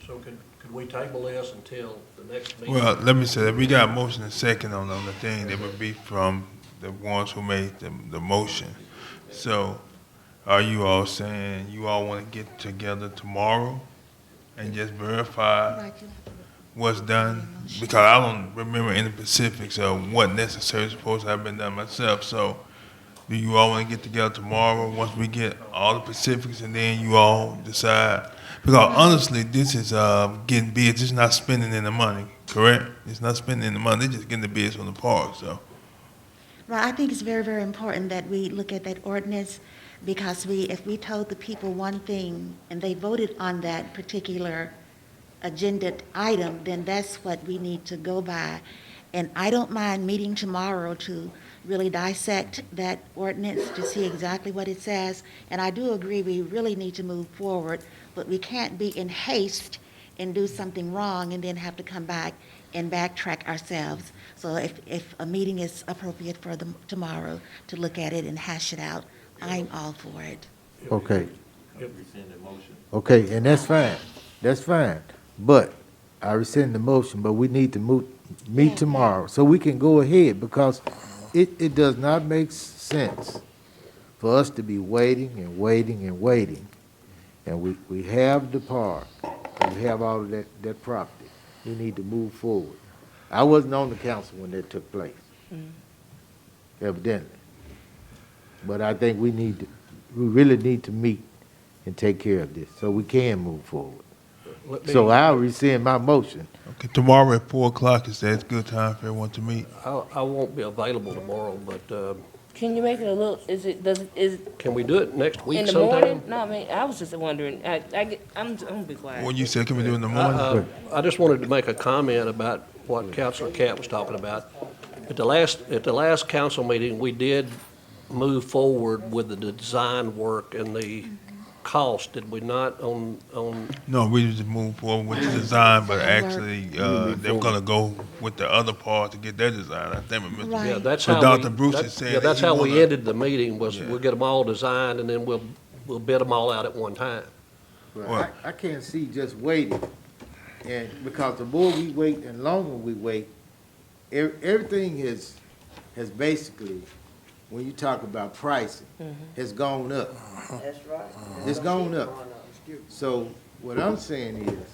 So could we table this until the next meeting? Well, let me say, that we got a motion and second on the thing, that would be from the ones who made the motion. So are you all saying you all want to get together tomorrow and just verify Right, you- what's done? Because I don't remember any specifics of what necessarily is supposed to have been done myself. So do you all want to get together tomorrow once we get all the specifics and then you all decide? Because honestly, this is getting bids. It's not spending any money, correct? It's not spending any money. They're just getting the bids from the park. So Well, I think it's very, very important that we look at that ordinance, because if we told the people one thing and they voted on that particular agenda item, then that's what we need to go by. And I don't mind meeting tomorrow to really dissect that ordinance to see exactly what it says. And I do agree, we really need to move forward, but we can't be in haste and do something wrong and then have to come back and backtrack ourselves. So if a meeting is appropriate for tomorrow to look at it and hash it out, I'm all for it. Okay. Okay, and that's fine. That's fine. But I rescind the motion, but we need to meet tomorrow so we can go ahead, because it does not make sense for us to be waiting and waiting and waiting. And we have the park, we have all of that property. We need to move forward. I wasn't on the council when that took place, evidently. But I think we really need to meet and take care of this so we can move forward. So I'll rescind my motion. okay, tomorrow at 4:00, is that a good time for everyone to meet? I won't be available tomorrow, but Can you make it a little, is can we do it next week in the sometime? morning? No, I mean, I was just wondering, I'm gonna be quiet. What you said, can we do it in the morning? I just wanted to make a comment about what Councilor Cat was talking about. At the last council meeting, we did move forward with the design work and the cost, did we not, on No, we just moved forward with the design, but actually, they were gonna go with the other part to get their design. I think, Mr. Right. Yeah, that's But how Dr. Bruce is saying Yeah, that that's he how we wanna- ended the meeting, was Yeah. we'll get them all designed, and then we'll bid them all out at one time. Well, I can't see just waiting, and because the more we wait and longer we wait, everything has basically, when you talk about pricing, has gone up. That's right. It's gone up. So what I'm saying is,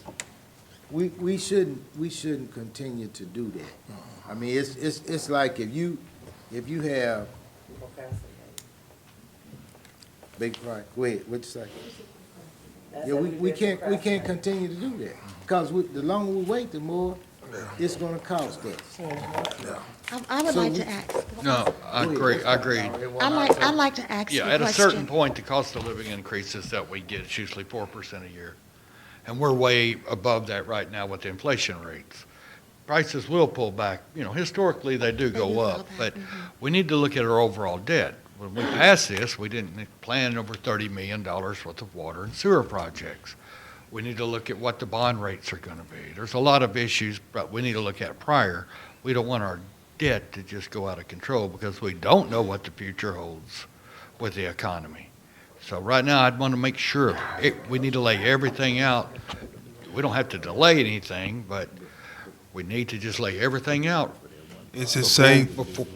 we shouldn't continue to do that. I mean, it's like if you have big price, go ahead, what you say? Yeah, we can't continue to do that, because the longer we wait, the more it's gonna cost us. I would So like we- to ask. No, I agree. I'd like to ask you a Yeah, at a question. certain point, the cost of living increases that we get, it's usually 4% a year. And we're way above that right now with the inflation rates. Prices will pull back. Historically, they do go up, but we need to look at our overall debt. When we passed this, we didn't plan over $30 million worth of water and sewer projects. We need to look at what the bond rates are going to be. There's a lot of issues, but we need to look at prior. We don't want our debt to just go out of control because we don't know what the future holds with the economy. So right now, I'd want to make sure we need to lay everything out. We don't have to delay anything, but we need to just lay everything out. Is it safe,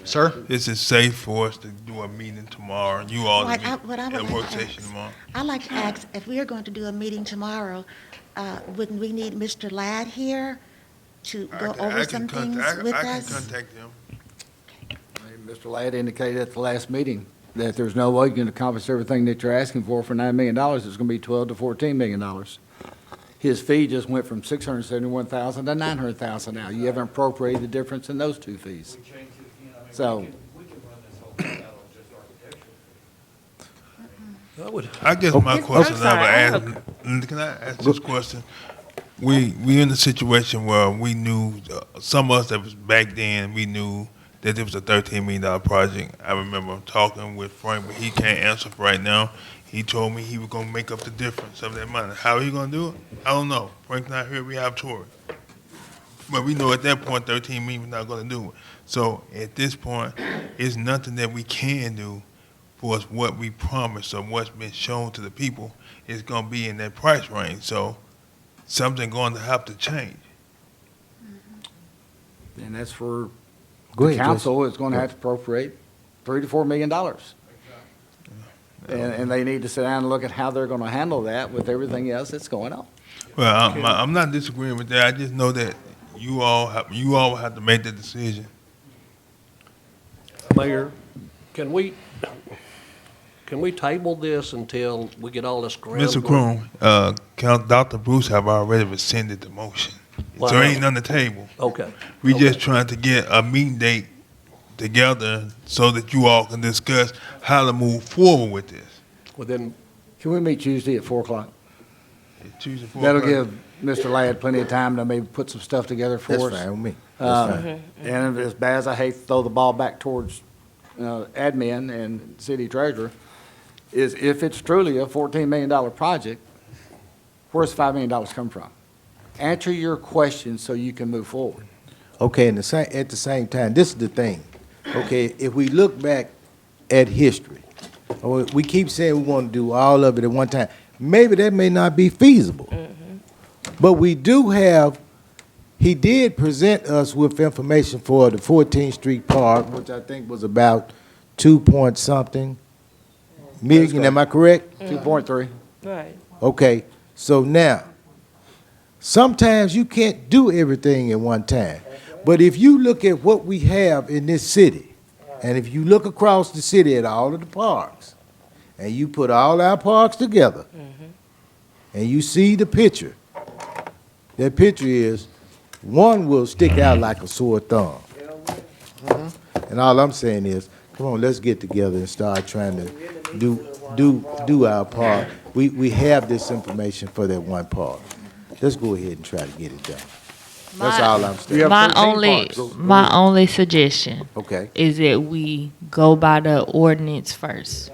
sir? Is it safe for us to do a meeting tomorrow? You all to What meet I would at a like work to session ask- tomorrow? I'd like to ask, if we are going to do a meeting tomorrow, wouldn't we need Mr. Ladd here to go over some things with I can us? contact them. Mr. Ladd indicated at the last meeting that there's no way you can accomplish everything that you're asking for $9 million. It's going to be $12 to $14 million. His fee just went from $671,000 to $900,000 now. You haven't appropriated the difference in those two fees. So, I guess my question I would ask, can I ask this question? We in a situation where we knew, some of us that was back then, we knew that it was a $13 million project. I remember talking with Frank, but he can't answer for right now. He told me he was gonna make up the difference of that money. How he gonna do it? I don't know. Frank's not here, we have Tory. But we know at that point, 13 million was not gonna do it. So at this point, it's nothing that we can do for us what we promised or what's been shown to the people is gonna be in that price range. So something going to have to change. and that's for Go the ahead, council is going to have to appropriate $3 to $4 million. And they need to sit down and look at how they're going to handle that with everything else that's going on. Well, I'm not disagreeing with that. I just know that you all have to make the decision. Mayor, can we table this until we get all this groundwork? Mr. Kroon, Dr. Bruce have already rescinded the motion. So it ain't on the table. Okay. We just trying to get a meeting date together so that you all can discuss how to move forward with this. Well, then, Can we meet Tuesday at 4 o'clock? Tuesday, 4 That'll o'clock. give Mr. Ladd plenty of time to maybe put some stuff together for That's us. fine with me. That's fine. And as bad as I hate to throw the ball back towards admin and city treasurer, is if it's truly a $14 million project, where's $5 million come from? Answer your questions so you can move forward. Okay, and at the same time, this is the thing. Okay, if we look back at history, we keep saying we want to do all of it at one time. Maybe that may not be feasible. But we do have, he did present us with information for the 14th Street Park, which I think was about 2-point-something million, am I correct? 2.3. Right. Okay, so now, sometimes you can't do everything at one time. But if you look at what we have in this city, and if you look across the city at all of the parks, and you put all our parks together, and you see the picture, that picture is, one will stick out like a sore thumb. And all I'm saying is, come on, let's get together and start trying to do our part. We have this information for that one part. Let's go ahead and try to get it done. That's all I'm saying. My only suggestion Okay. is that we go by the ordinance first.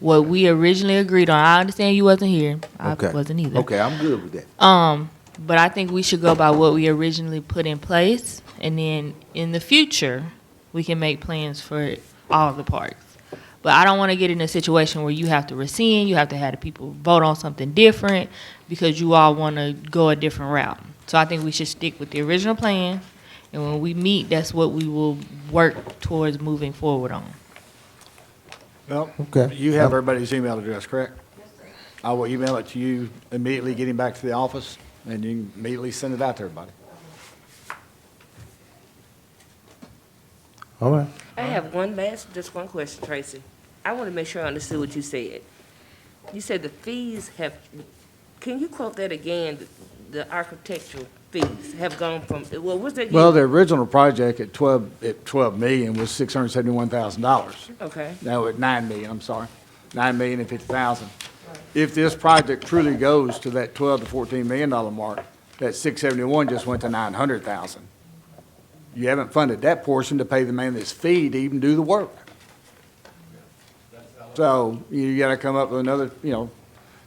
What we originally agreed on, I understand you wasn't here. I Okay. wasn't either. Okay, I'm good with that. But I think we should go by what we originally put in place, and then in the future, we can make plans for all the parks. But I don't want to get in a situation where you have to rescind, you have to have the people vote on something different because you all want to go a different route. So I think we should stick with the original plan, and when we meet, that's what we will work towards moving forward on. Well, Okay. you have everybody's email address, correct? I will email it to you immediately getting back to the office, and you can immediately send it out to everybody. All right. I have just one question, Tracy. I want to make sure I understood what you said. You said the fees have, can you quote that again? The architectural fees have gone from, well, what's that? Well, the original project at 12 million was $671,000. Okay. No, at 9 million, I'm sorry. 9,050,000. if this project truly goes to that 12 to $14 million mark, that 671 just went to 900,000. You haven't funded that portion to pay the man this fee to even do the work. So you gotta come up with another,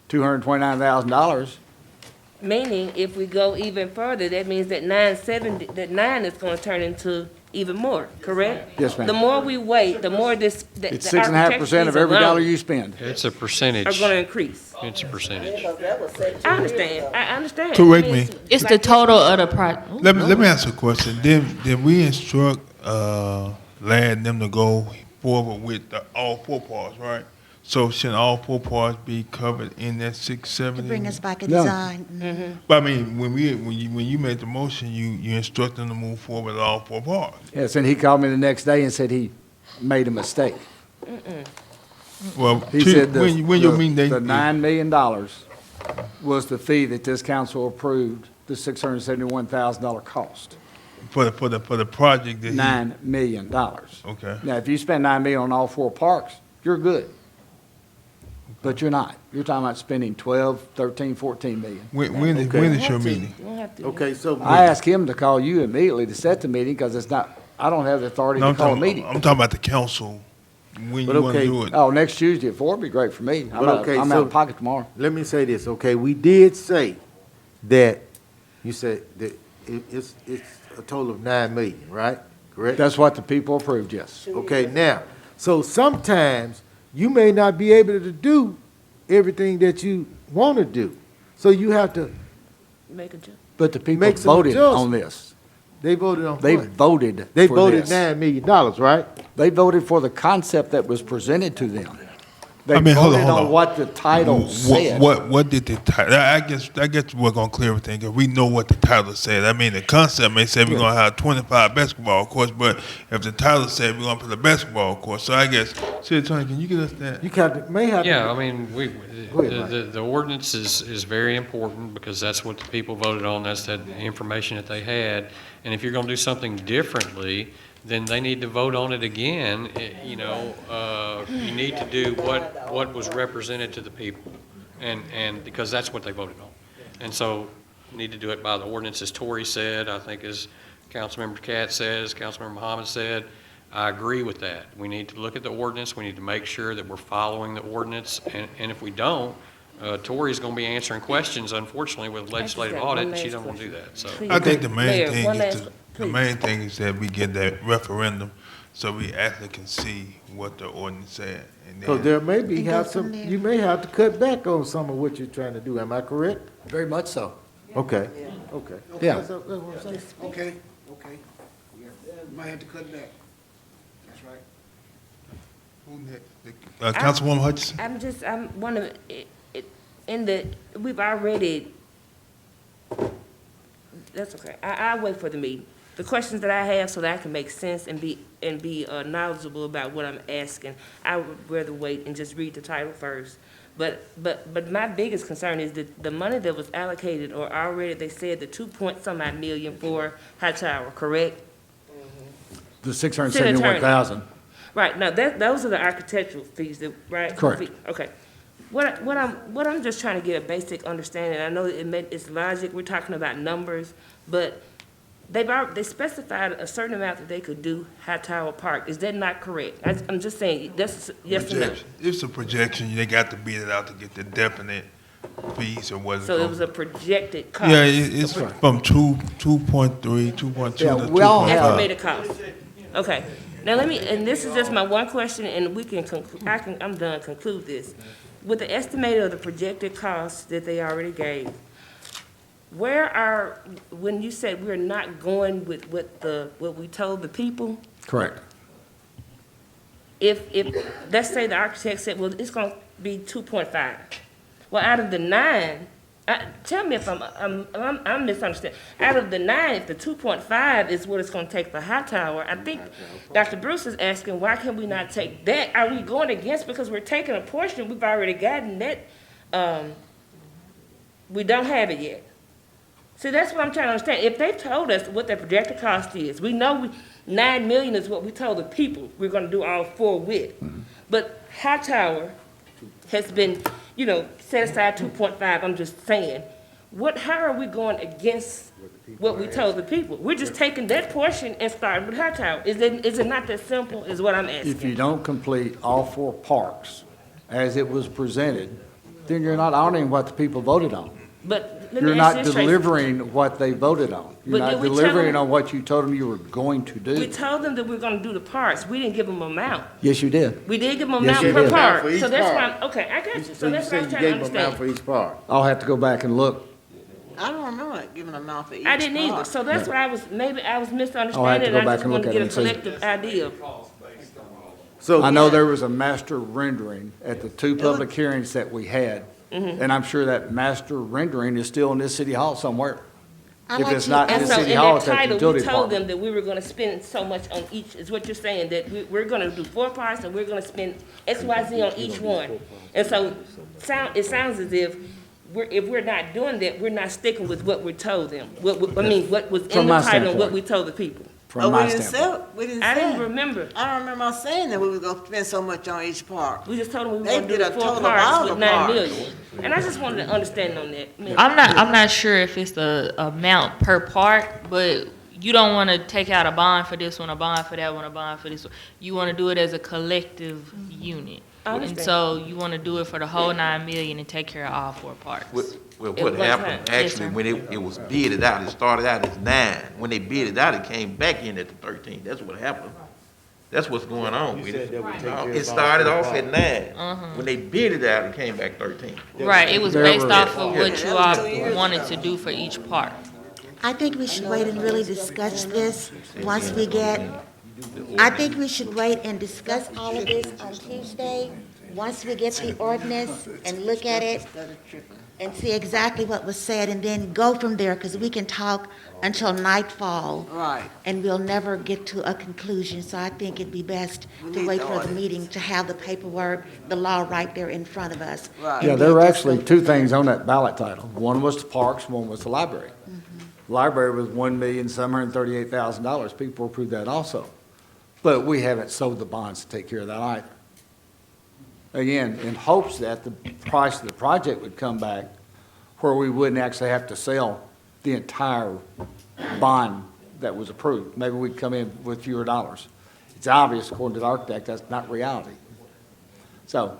$229,000. Meaning, if we go even further, that means that 9 is gonna turn into even more, correct? Yes, ma'am. The more we wait, the more this, the It's the architecture 6.5% of fees every dollar alone you spend. It's a are percentage. gonna increase. It's a percentage. I understand, I understand. Correct I mean, me. It's the total of the project. Let me ask you a question. Did we instruct, Lad them to go forward with all 4 parts, right? So should all 4 parts be covered in that To 670? bring us back a No. design. But I mean, when you made the motion, you instruct them to move forward with all 4 parts. Yes, and he called me the next day and said he made a mistake. Well, He said when you mean they the $9 million was the fee that this council approved, the $671,000 cost. for the project that $9 million. Okay. Now, if you spend $9 million on all 4 parks, you're good. But you're not. You're talking about spending 12, 13, 14 million. When is your meeting? You don't have to. Okay, so. I asked him to call you immediately to set the meeting because it's not, I don't have the authority No, to call a meeting. I'm talking about the council. When But you want to okay. do it? Oh, next Tuesday at 4 would be great for me. But okay, I'm so- out of pocket tomorrow. Let me say this, okay? We did say that, you said that it's a total of 9 million, right? Correct? That's what the people approved, yes. Okay, now, so sometimes you may not be able to do everything that you want to do. So you have to, Make a jump. But the people Make some voted on adjustments. this. they voted on They what? voted They for voted this. $9 million, right? They voted for the concept that was presented to them. They I mean, hold on, voted hold on on. what the title said. What did the title? I guess we're gonna clear everything because we know what the title said. I mean, the concept may say we're gonna have 25 basketball courts, but if the title said we're gonna put a basketball court, so I guess, City Attorney, can you get us that? You may have to. Yeah, I mean, Go ahead, the ordinance is very important because that's what the people voted on, that's the information that they had. And if you're gonna do something differently, then they need to vote on it again. You need to do what was represented to the people. And because that's what they voted on. And so you need to do it by the ordinance, as Tori said, I think as Councilmember Katz says, Councilmember Muhammad said. I agree with that. We need to look at the ordinance. We need to make sure that we're following the ordinance. And if we don't, Tori's going to be answering questions, unfortunately, with legislative got one audit, and she last don't want to do question. that. So Please. I think the Mayor, main one thing is last- the main thing is that we get that referendum, so we actually can see what the ordinance said. And Because then, there may be, And go have from some, there. you may have to cut back on some of what you're trying to do, am I correct? Very much so. Okay, okay. Yeah. That's what I'm saying. Okay. Might have to cut back. That's right. who next? Councilwoman Hutchinson? I'm one of, we've already, that's okay. I'll wait for the meeting. The questions that I have so that I can make sense and be knowledgeable about what I'm asking, I would rather wait and just read the title first. But my biggest concern is that the money that was allocated, or already, they said the 2-point-some-odd million for Hightower, correct? The 671,000. Right, now, those are the architectural fees, right? Correct. Okay. What I'm just trying to get a basic understanding, I know it's logic, we're talking about numbers, but they specified a certain amount that they could do Hightower Park. Is that not correct? I'm just saying, that's, yes or no? Projection. It's a projection, they got to beat it out to get the definite fees or what it's So it gonna was a projected cost? Yeah, it's from 2.3, 2.2 Yeah, to we all have- 2.5. Estimated cost. Okay. Now let me, and this is just my one question, and we can I'm done, conclude this. With the estimate of the projected costs that they already gave, when you said we're not going with what we told the people, Correct. if, let's say the architect said, well, it's gonna be 2.5. Well, out of the 9, tell me if I'm misunderstanding. Out of the 9, if the 2.5 is what it's gonna take for Hightower, I think Dr. Bruce is asking, why can we not take that? Are we going against, because we're taking a portion, we've already gotten that, we don't have it yet. See, that's what I'm trying to understand. If they told us what their projected cost is, we know 9 million is what we told the people we're gonna do all 4 with. But Hightower has been set aside 2.5, I'm just saying, how are we going against what we told the people? We're just taking that portion and starting with High Tower. Is it not that simple, is what I'm asking? If you don't complete all 4 parks as it was presented, then you're not honoring what the people voted on. But let me You're ask not this, Tracy. delivering what they voted on. You're But did not we tell delivering them- on what you told them you were going to We do. told them that we were gonna do the parks. We didn't give them an amount. Yes, you did. We did give them an Yes, amount you per did. park. For each So that's park. why, okay, I got you. So So you that's what I said was you trying to gave them amount understand. for each park. I'll have to go back and look. I don't remember giving an amount for each I didn't either. park. So that's what I was, maybe I was I'll have misunderstanding, to and go I back just and wanted look to at get a it and see. collective idea. So I know there was a master rendering at the 2 public hearings that we had, Mm-hmm. and I'm sure that master rendering is still in this city hall somewhere. I'd If like it's to- not in And the so city in hall, that it's at the title, we utility told them department. that we were gonna spend so much on each, is what you're saying, that we're gonna do 4 parks and we're gonna spend X, Y, Z on each one. And so, it sounds as if we're not doing that, we're not sticking with what we told them. What was From in my the title and what standpoint. we told the people. From But my we didn't standpoint. say, we didn't I say. didn't remember. I don't remember us saying that we were gonna spend so much on each park. We just told them we were They gonna do did the a 4 total of all parks the with 9 parks. million. And I just wanted to understand on that. I mean, I'm not sure if it's the amount per park, but you don't want to take out a bond for this one, a bond for that one, a bond for this one. You want to do it as a collective unit. I And understand. so you want to do it for the whole 9 million and take care of all 4 parks. Well, At what one happened, time. Yes, actually, sir. when it was bidded out, it started out as 9. When they bid it out, it came back in at the 13. That's what happened. That's what's going on with it. It started off at 9. When they bid it out, it came back 13. Right, it was There based were- off of Yeah. what you all wanted to do for each park. I think we should wait and really discuss this once we get, I think we should wait and discuss all of this on Tuesday, once we get the ordinance and look at it and see exactly what was said, and then go from there, because we can talk until nightfall, Right. and we'll never get to a conclusion. So I think it'd be best We to need wait the for the ordinance. meeting, to have the paperwork, the law right there in front of us. Right. Yeah, And there then were just actually go 2 from there. things on that ballot title. One was the parks, one was the library. Library was $1,738,000. People approved that also. But we haven't sold the bonds to take care of that either. Again, in hopes that the price of the project would come back where we wouldn't actually have to sell the entire bond that was approved. Maybe we'd come in with fewer dollars. It's obvious, according to the architect, that's not reality. So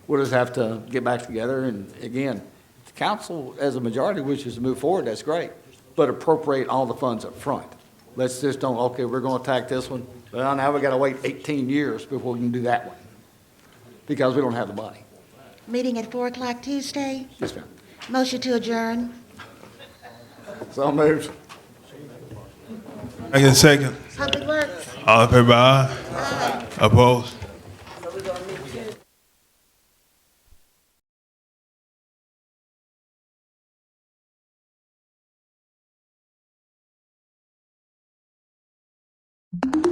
we'll just have to get back together, and again, if the council as a majority wishes to move forward, that's great, but appropriate all the funds up front. Let's just don't, okay, we're gonna attack this one, well, now we gotta wait 18 years before we can do that one, because we don't have the money. Meeting at 4 o'clock Tuesday. Yes, ma'am. Motion to adjourn. So moved. Second. Public Works. All in favor, aye. Opposed? So we're gonna meet Tuesday.